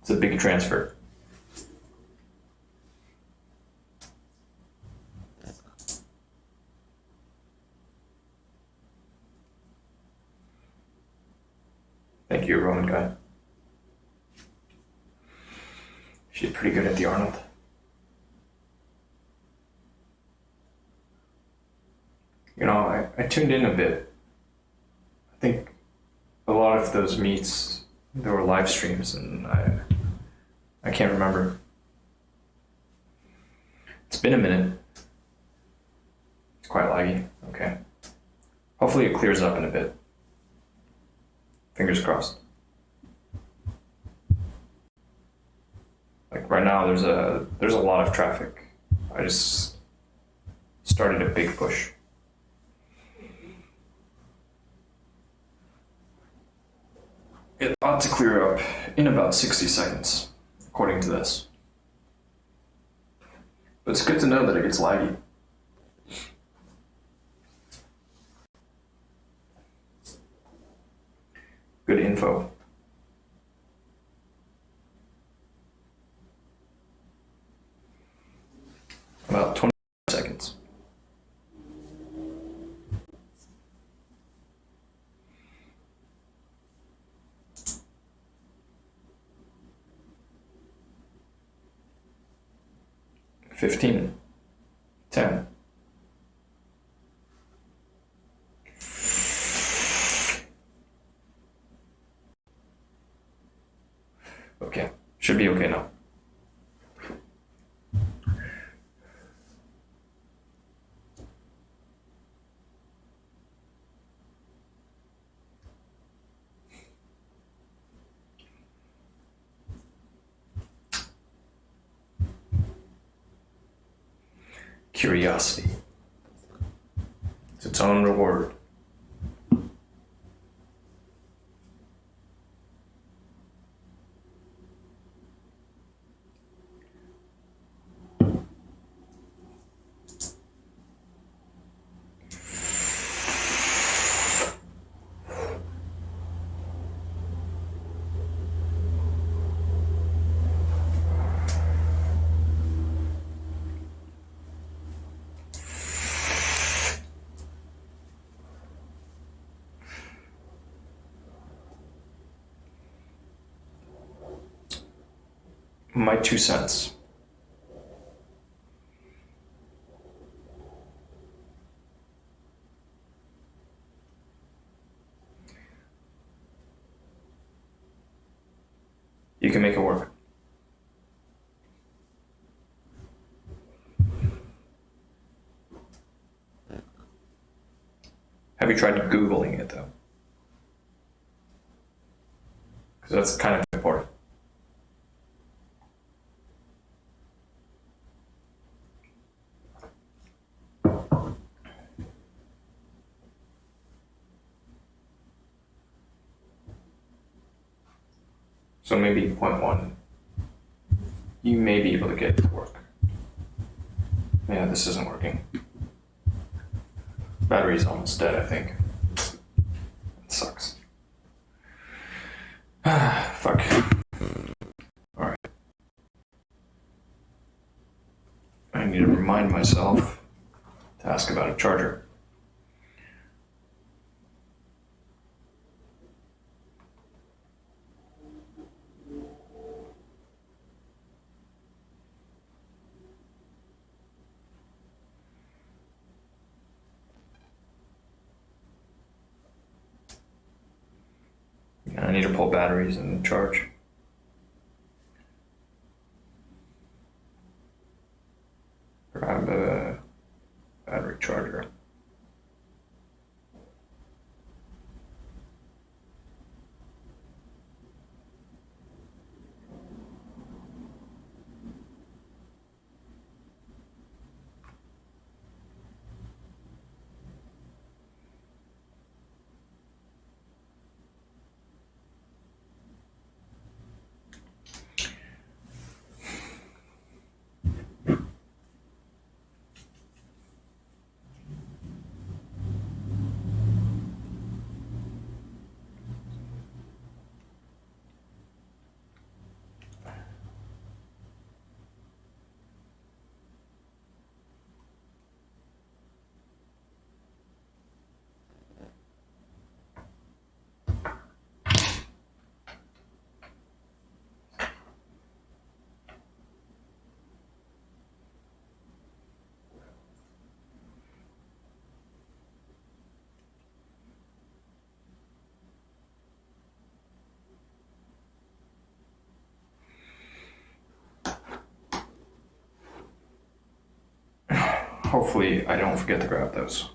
It's a big transfer. Thank you, Roman guy. She's pretty good at the Arnold. You know, I tuned in a bit. I think a lot of those meets, there were live streams, and I can't remember. It's been a minute. It's quite laggy. Okay. Hopefully it clears up in a bit. Fingers crossed. Like right now, there's a lot of traffic. I just started a big push. It ought to clear up in about 60 seconds, according to this. But it's good to know that it gets laggy. Good info. About 20 seconds. $15, $10. Okay, should be okay now. Curiosity. It's its own reward. My 2 cents. You can make it work. Have you tried Googling it though? Because that's kind of important. So maybe 0.1. You may be able to get it to work. Yeah, this isn't working. Battery's almost dead, I think. It sucks. Fuck. Alright. I need to remind myself to ask about a charger. I need to pull batteries and charge. Grab a battery charger. Hopefully I don't forget to grab those.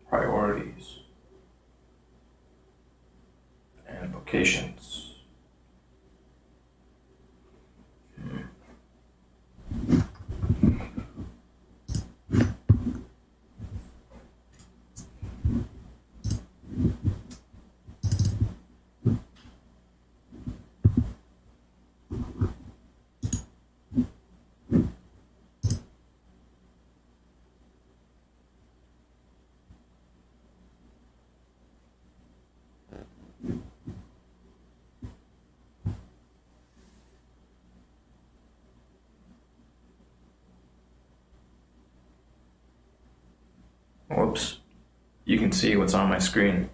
Priorities and vocations. Whoops. You can see what's on my screen.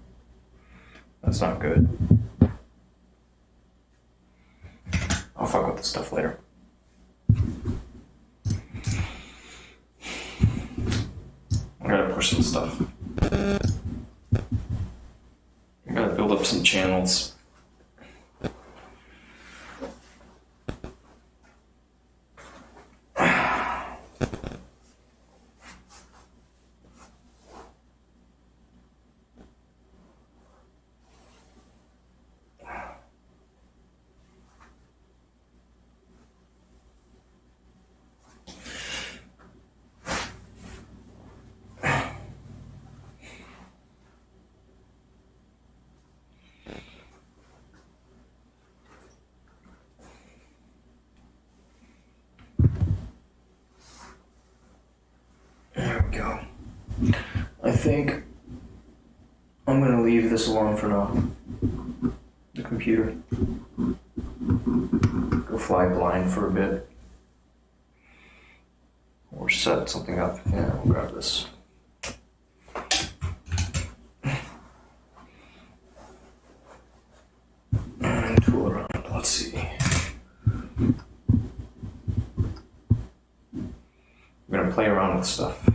That's not good. I'll fuck with this stuff later. I gotta push some stuff. I gotta build up some channels. There we go. I think I'm gonna leave this alone for now. The computer. Go fly blind for a bit. Or set something up. Yeah, we'll grab this. And tool around. Let's see. I'm gonna play around with stuff.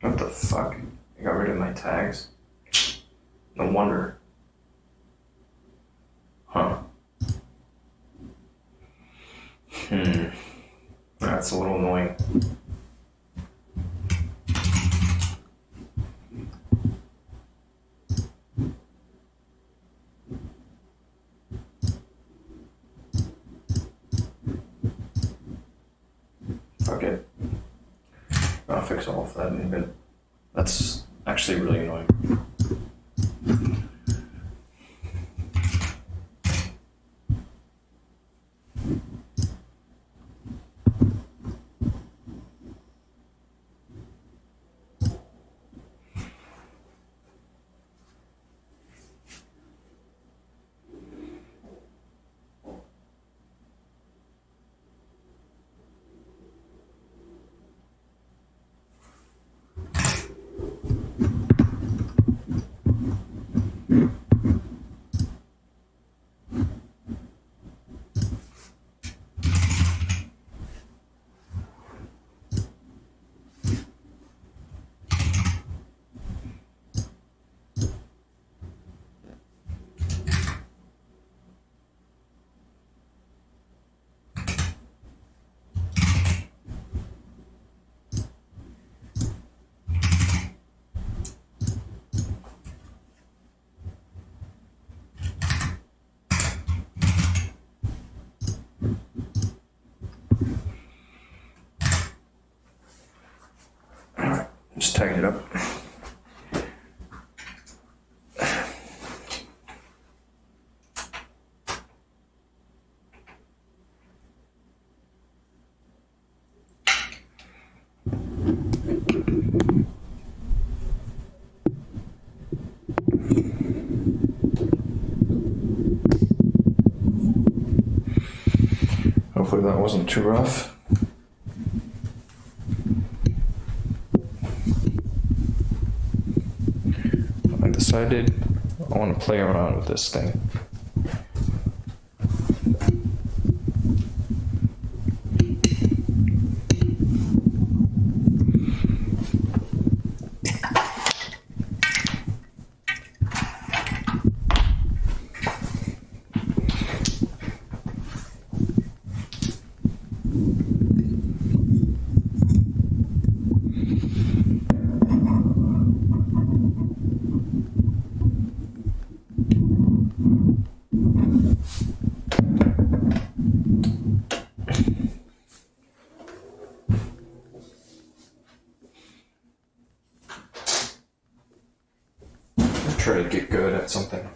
What the fuck? I got rid of my tags. No wonder. Huh. That's a little annoying. Fuck it. I'll fix all of that in a bit. That's actually really annoying. Just tighten it up. Hopefully that wasn't too rough. I decided I want to play around with this thing. Try to get good at something.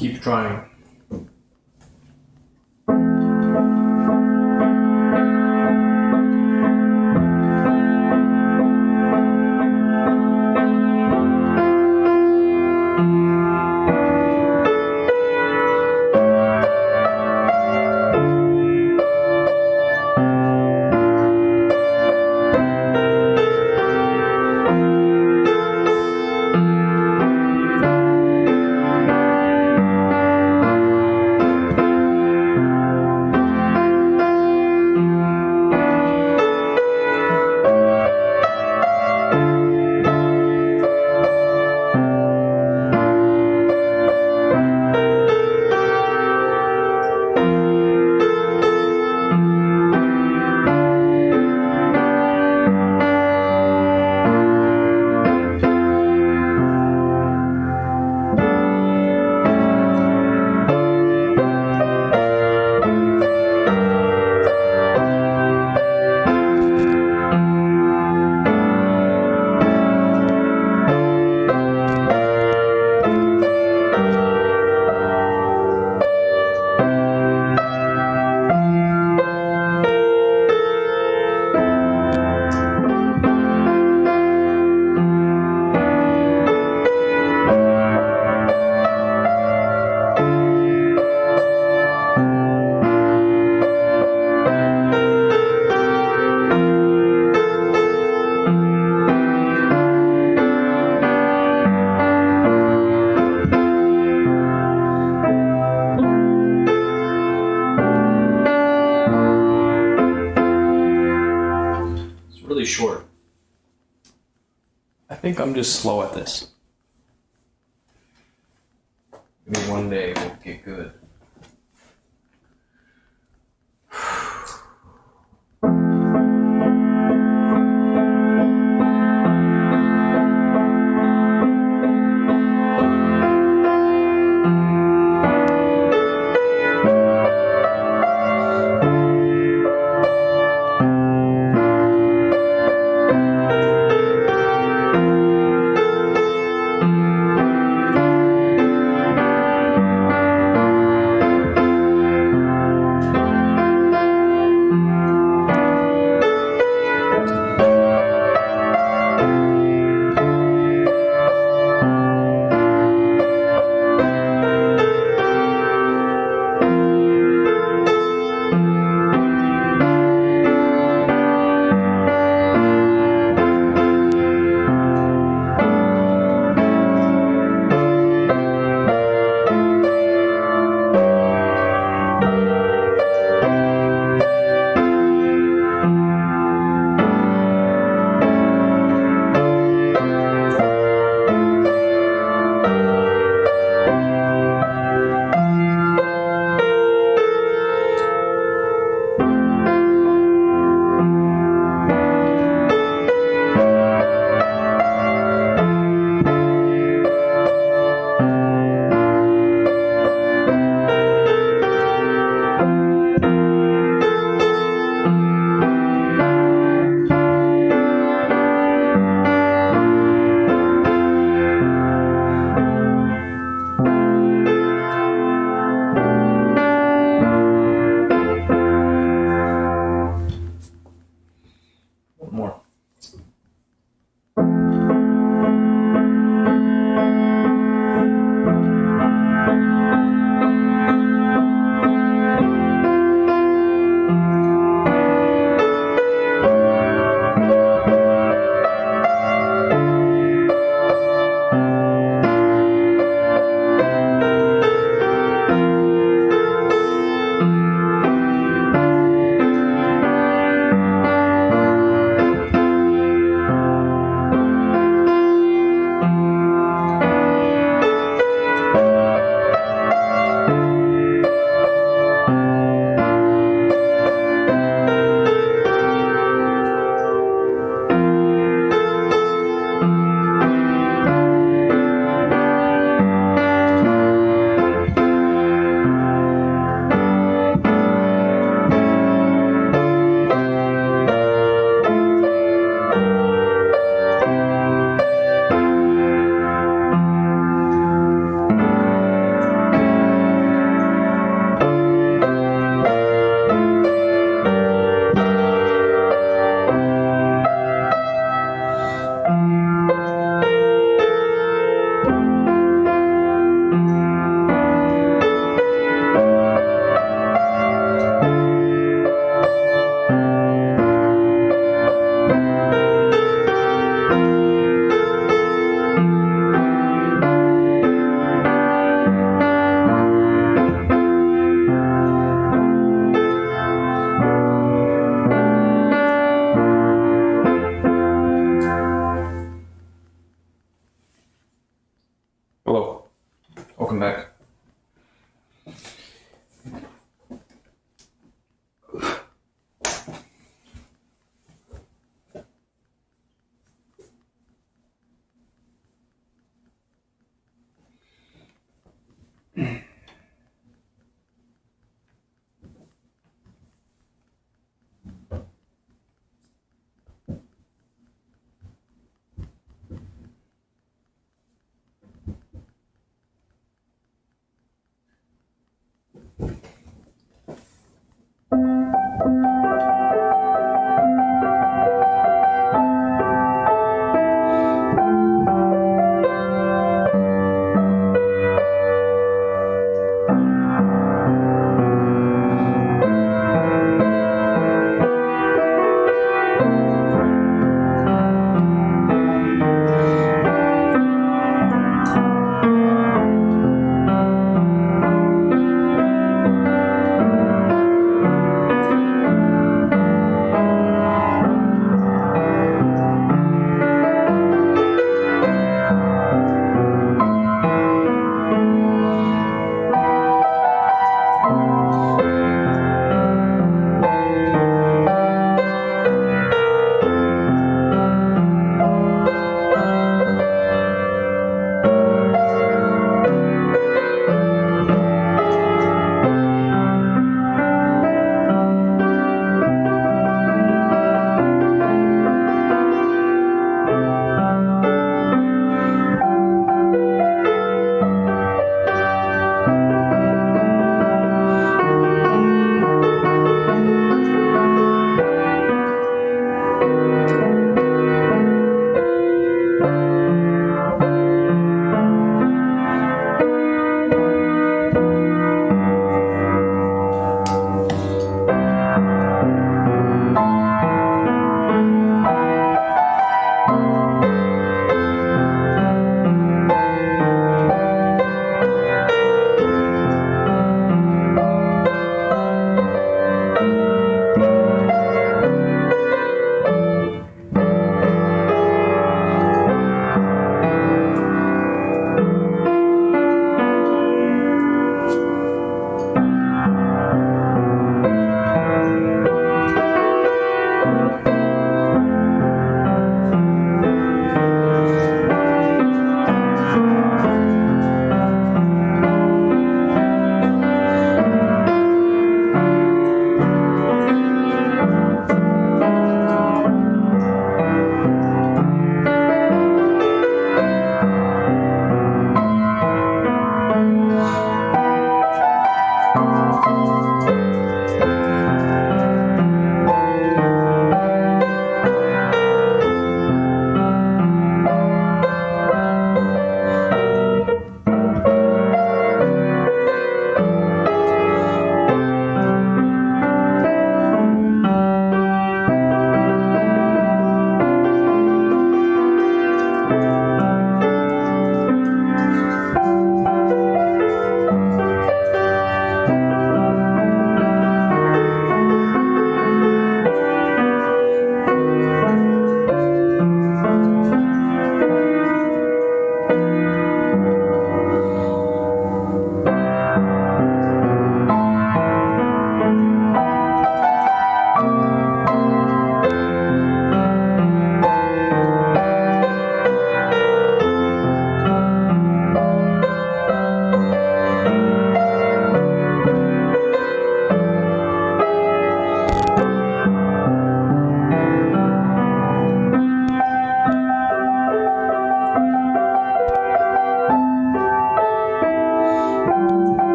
keep trying. Really short. I think I'm just slow at this. Maybe one day we'll get good.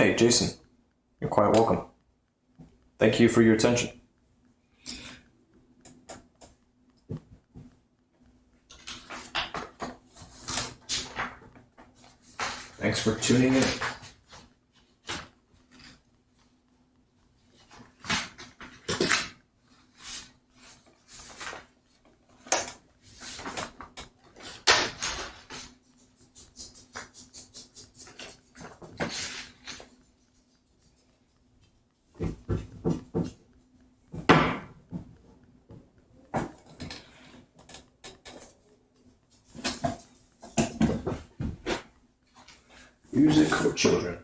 Hey, Jason. You're quite welcome. Thank you for your attention. Thanks for tuning in. Music for children.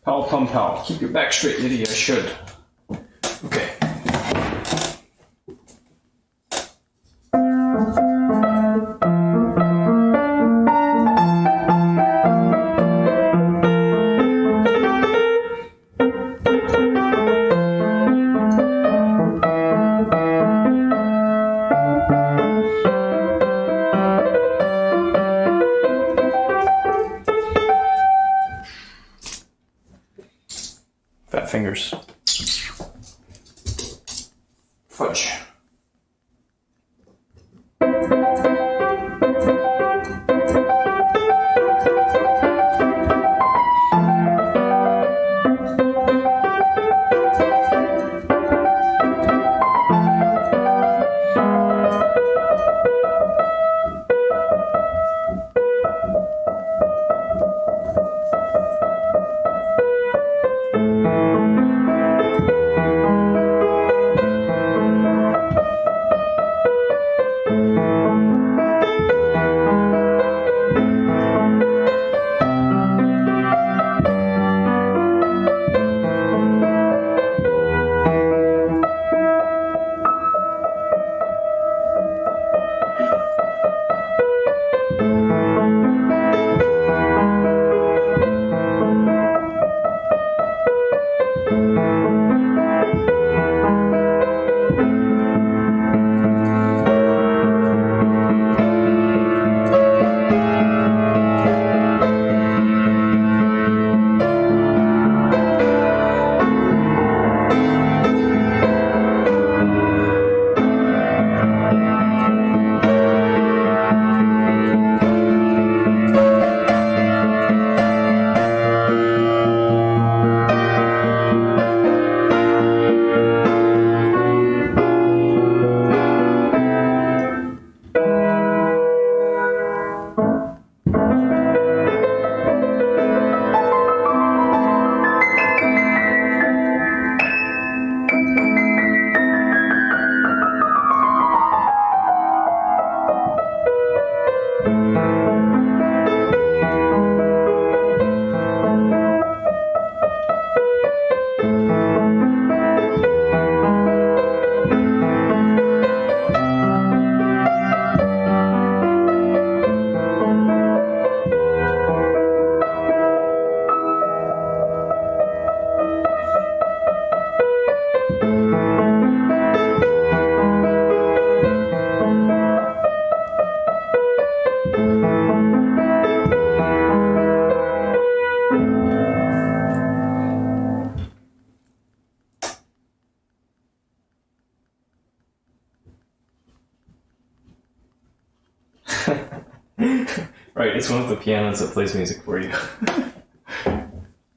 Pal pum pal. Keep your back straight, Lydia. I should. Okay. Fat fingers. Fudge. it's one of the pianos that plays music for you.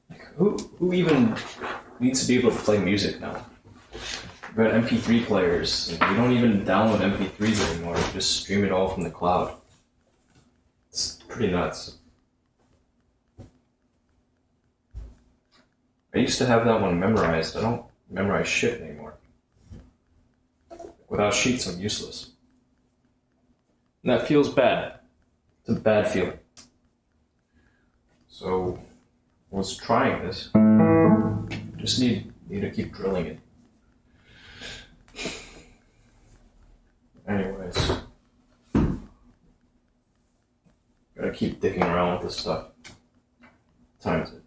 Like, who even needs to be able to play music now? We've got MP3 players. We don't even download MP3s anymore. We just stream it all from the cloud. It's pretty nuts. I used to have that one memorized. I don't memorize shit anymore. Without sheets, I'm useless. And that feels bad. It's a bad feeling. So, I was trying this. Just need to keep drilling it. Anyways. Gotta keep dicking around with this stuff. What time is it?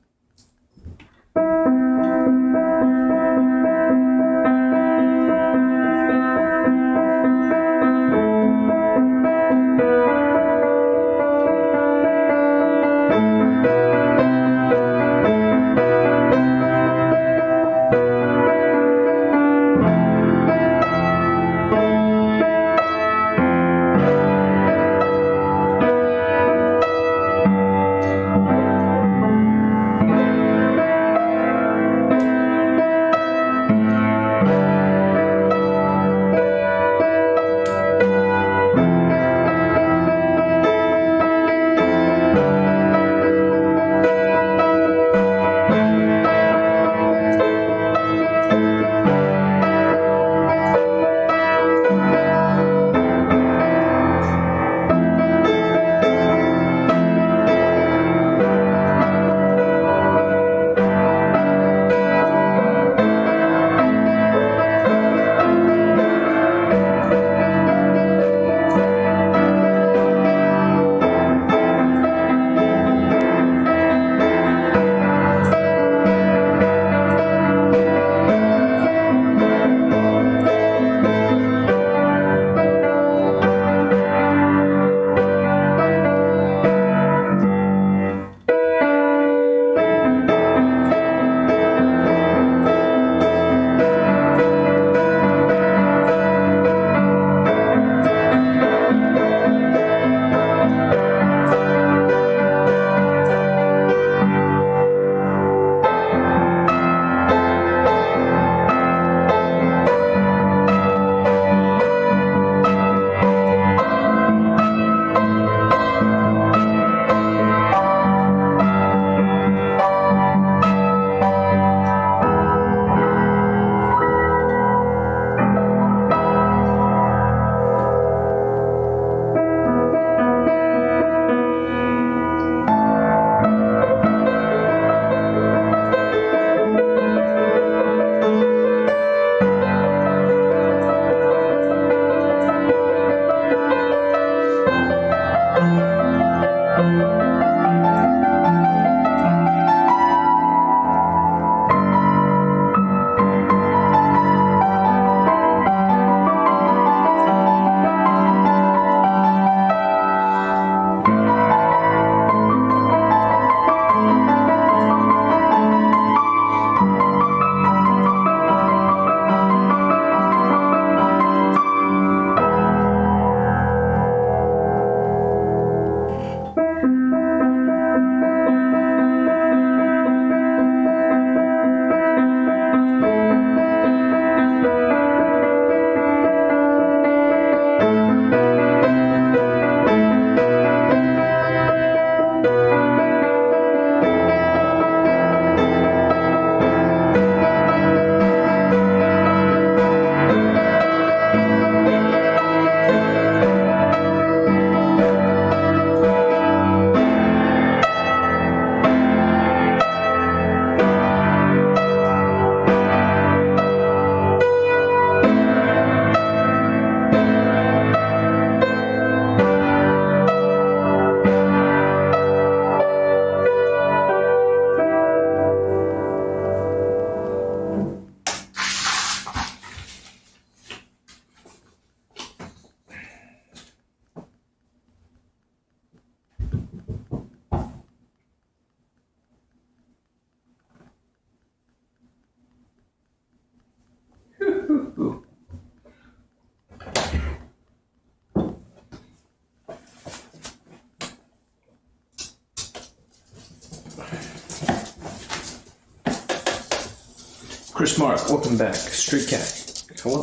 Chris Mark, welcome back. Street Cat, hello.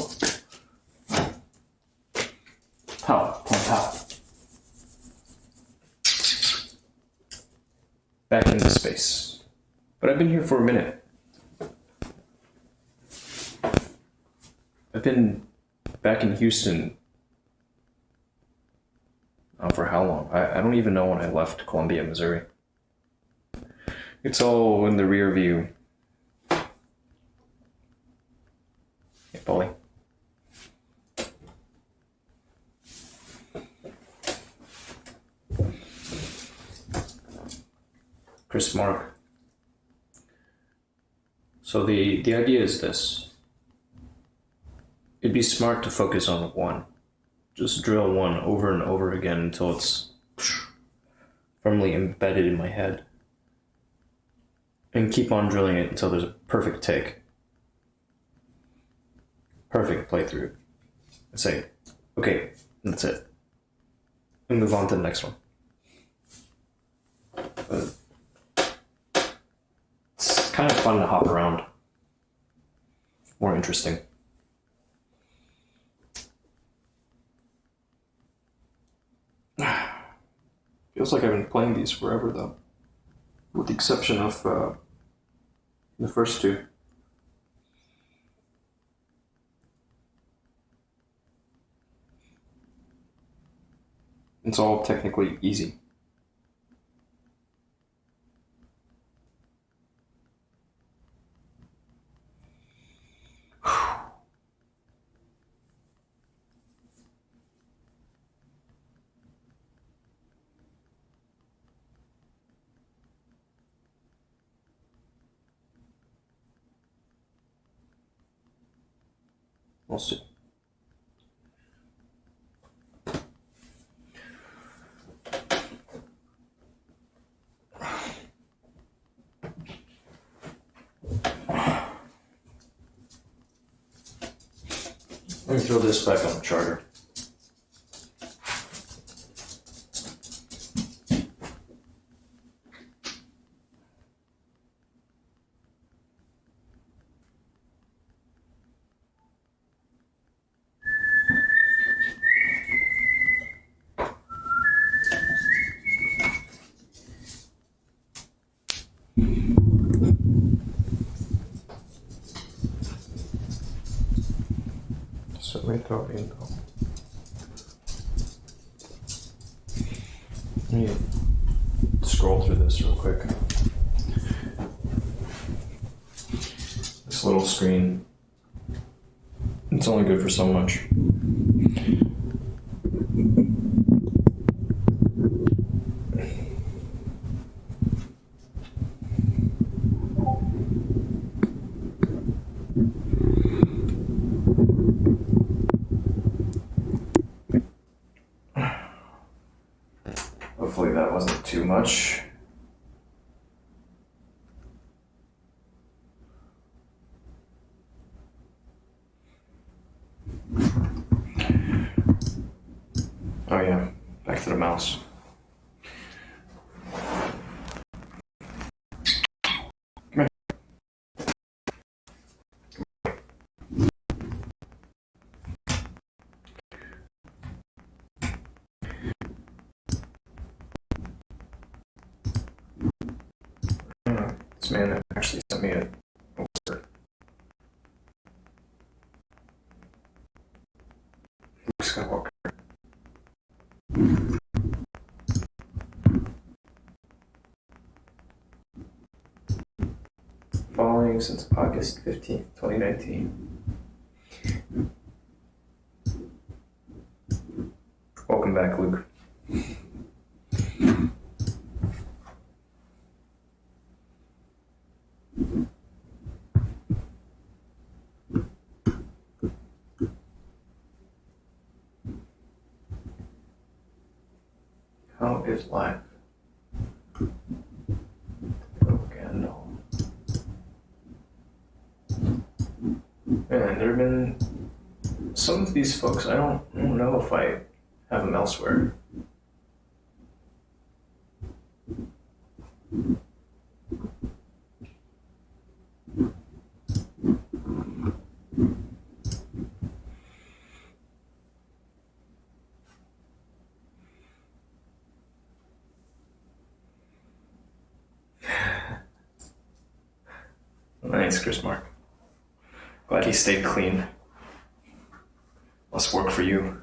Pow. Back into space. But I've been here for a minute. I've been back in Houston for how long? I don't even know when I left Columbia, Missouri. It's all in the rear view. Hey, Polly. Chris Mark. So the idea is this. It'd be smart to focus on one. Just drill one over and over again until it's firmly embedded in my head. And keep on drilling it until there's a perfect take. Perfect playthrough. And say, okay, that's it. And move on to the next one. But it's kind of fun to hop around. More interesting. Feels like I've been playing these forever, though. With the exception of the first two. It's all technically easy. We'll see. Let me throw this back on the charger. So let me throw it in though. Let me scroll through this real quick. This little screen, it's only good for so much. Hopefully that wasn't too much. Oh yeah, back to the mouse. Come here. This man actually sent me a whisper. Luke Skywalker. Following since August 15th, 2019. Welcome back, Luke. How is life? Again, no. And there have been some of these folks, I don't know if I have them elsewhere. Thanks, Chris Mark. Glad he stayed clean. Less work for you.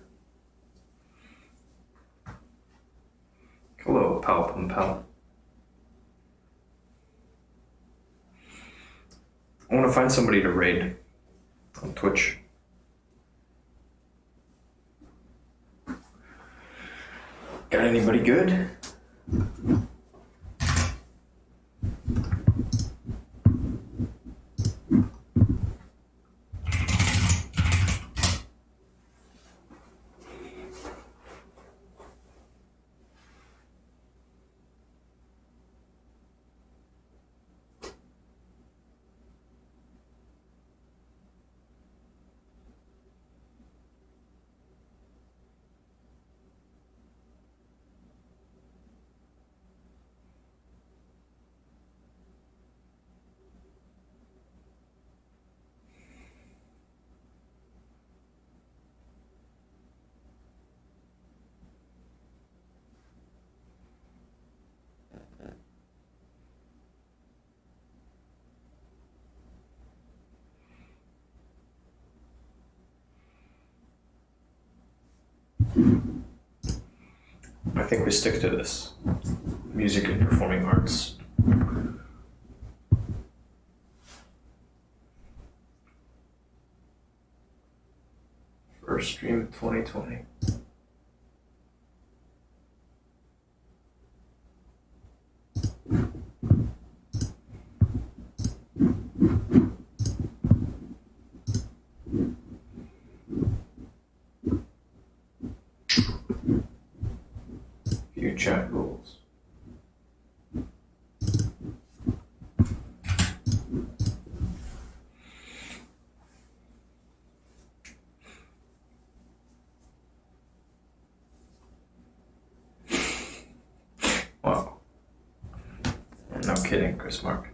Hello, pal pum pal. I want to find somebody to raid on Twitch. Got anybody good? I think we stick to this. Music and performing arts. First stream of 2020. View chat rules. Wow. No kidding, Chris Mark.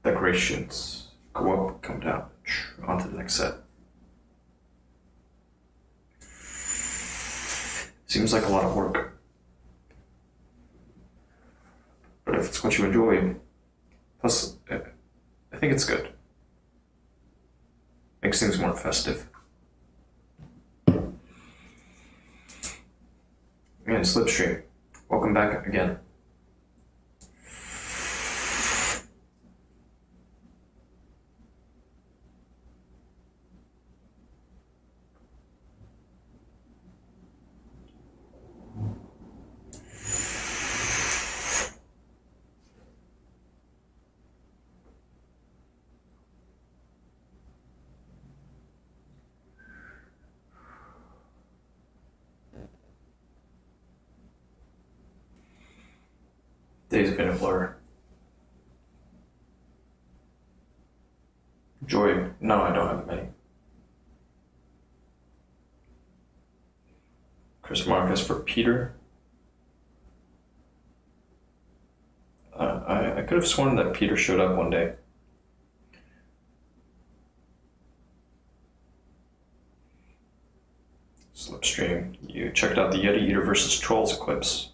Decorations. Go up, come down. On to the next set. Seems like a lot of work. But if it's what you enjoy, plus, I think it's good. Makes things more festive. And Slipstream, welcome back again. Day's been a blur. Joy, no, I don't have many. Chris Marcus for Peter. I could have sworn that Peter showed up one day. Slipstream, you checked out the Yeti Eater versus Trolls clips.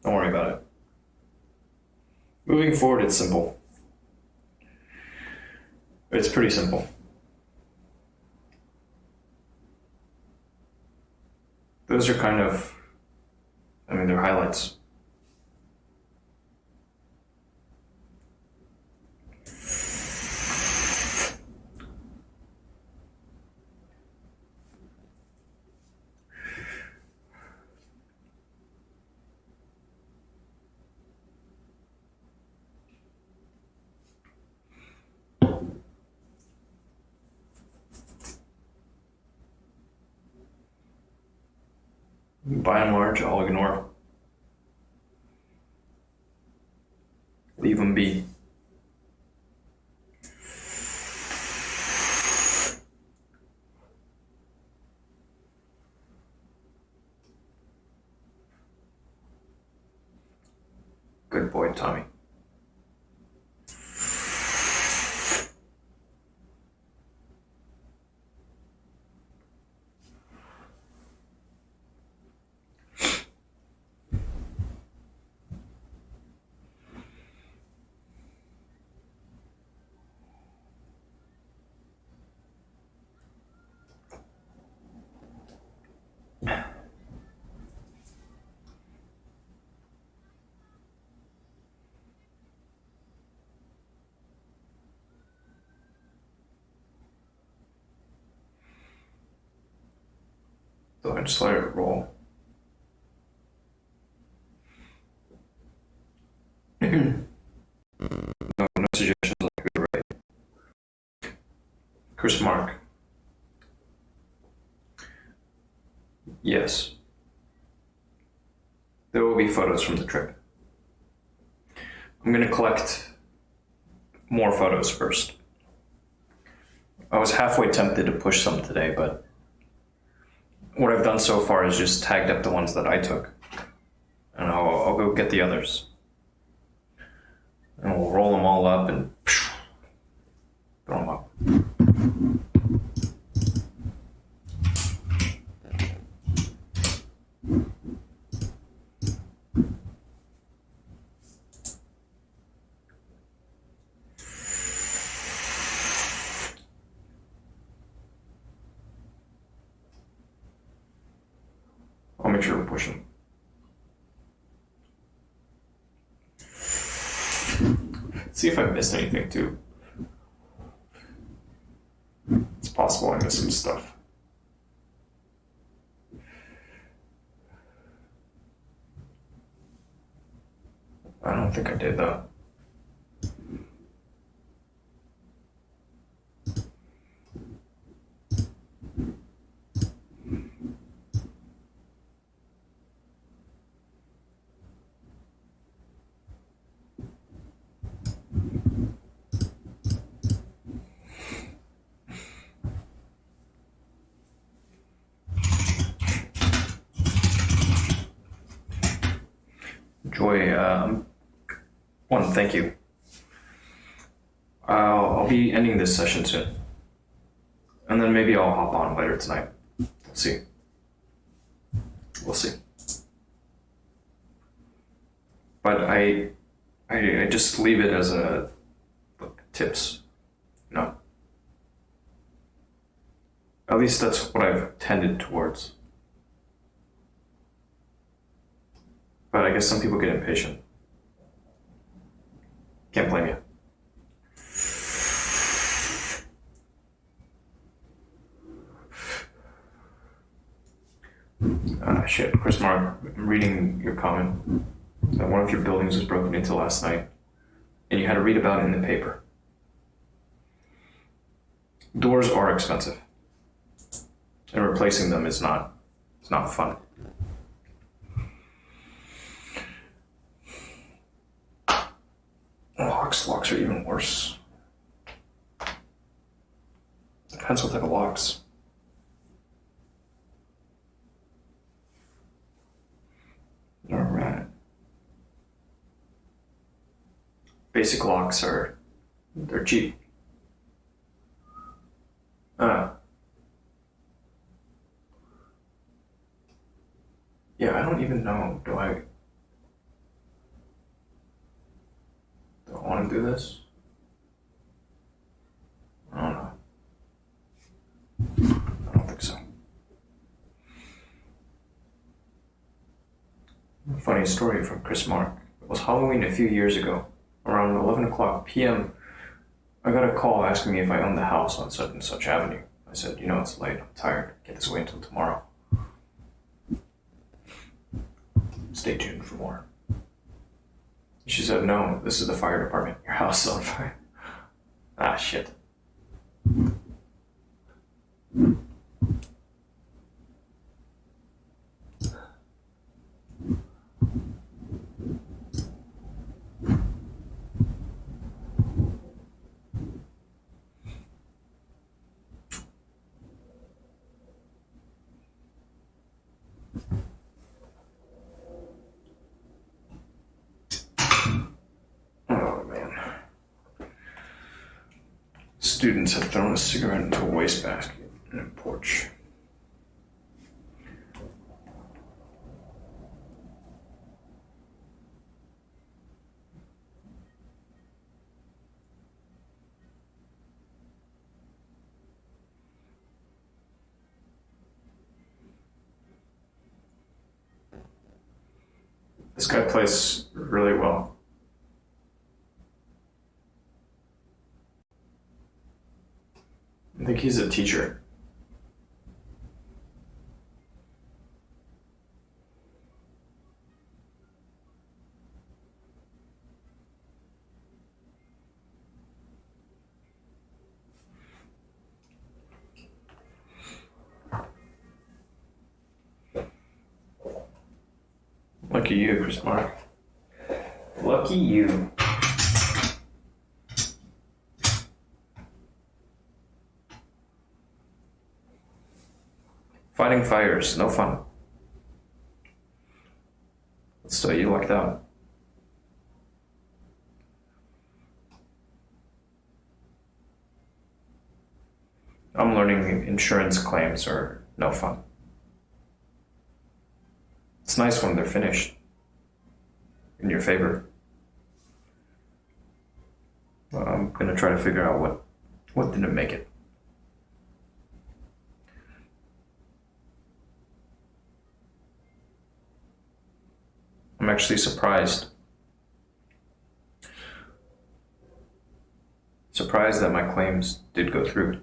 Don't worry about it. Moving forward, it's simple. It's pretty simple. Those are kind of, they're highlights. By and large, I'll ignore. Leave them be. Good boy, Tommy. So I just let it roll. No suggestions on who to write. Chris Mark. Yes. There will be photos from the trip. I'm gonna collect more photos first. I was halfway tempted to push some today, but what I've done so far is just tagged up the ones that I took. And I'll go get the others. And we'll roll them all up and throw them up. I'll make sure we push them. See if I missed anything too. It's possible I missed some stuff. I don't think I did though. Joy, one, thank you. I'll be ending this session soon. And then maybe I'll hop on later tonight. We'll see. We'll see. But I just leave it as a tips. No. At least that's what I've tended towards. But I guess some people get impatient. Can't blame you. Shit, Chris Mark, I'm reading your comment that one of your buildings was broken into last night, and you had to read about it in the paper. Doors are expensive, and replacing them is not fun. Locks are even worse. Depends what type of locks. Alright. Basic locks they're cheap. Yeah, I don't even know. Do I want to do this? I don't know. I don't think so. Funny story from Chris Mark. It was Halloween a few years ago. Around 11 o'clock p.m., I got a call asking me if I owned the house on such and such avenue. I said, it's late, I'm tired. Get this away until tomorrow. Stay tuned for more. She said, no, this is the fire department. Your house is on fire. Ah, shit. Students had thrown a cigarette into a wastebasket in a porch. This guy plays really well. I think he's a teacher. Lucky you, Chris Mark. Lucky you. Fighting fires, no fun. So you lucked out. I'm learning insurance claims are no fun. It's nice when they're finished. In your favor. Well, I'm gonna try to figure out what didn't make it. I'm actually surprised. Surprised that my claims did go through.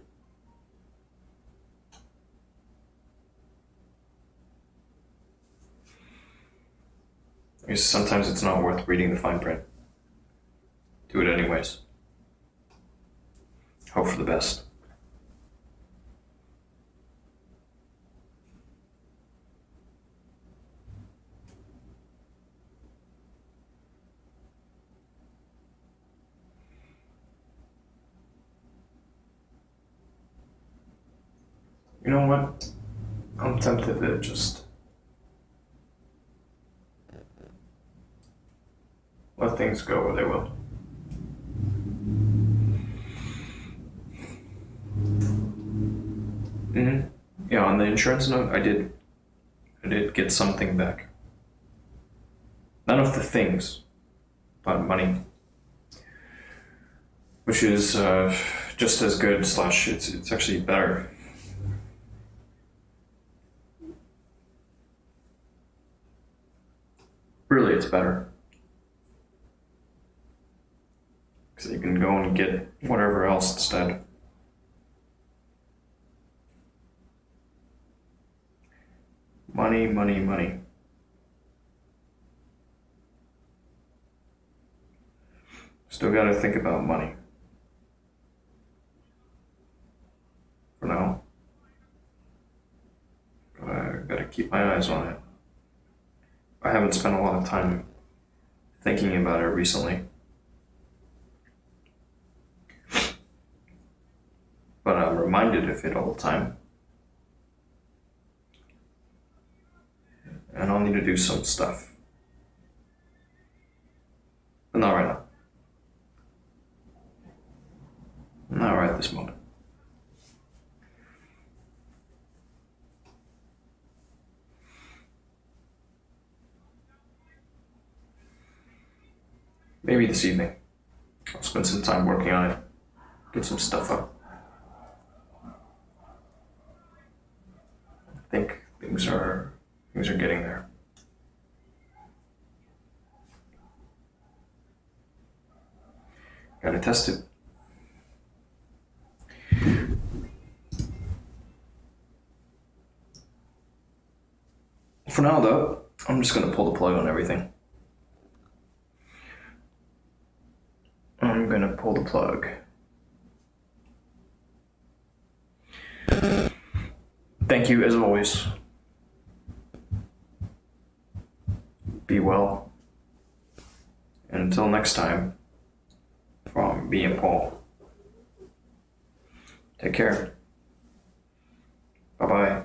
Because sometimes it's not worth reading the fine print. Do it anyways. Hope for the best. You know what? I'm tempted to just let things go where they will. Yeah, on the insurance note, I did get something back. None of the things, but money, which is just as good. / it's actually better. Really, it's better. Because you can go and get whatever else instead. Money, money, money. Still gotta think about money. For now. I gotta keep my eyes on it. I haven't spent a lot of time thinking about it recently. But I'm reminded of it all the time. And I'll need to do some stuff. But not right now. Not right this moment. Maybe this evening. I'll spend some time working on it. Get some stuff up. I think things are getting there. Gotta test it. For now, though, I'm just gonna pull the plug on everything. I'm gonna pull the plug. Thank you, as always. Be well. And until next time, from me and Paul, take care. Bye-bye.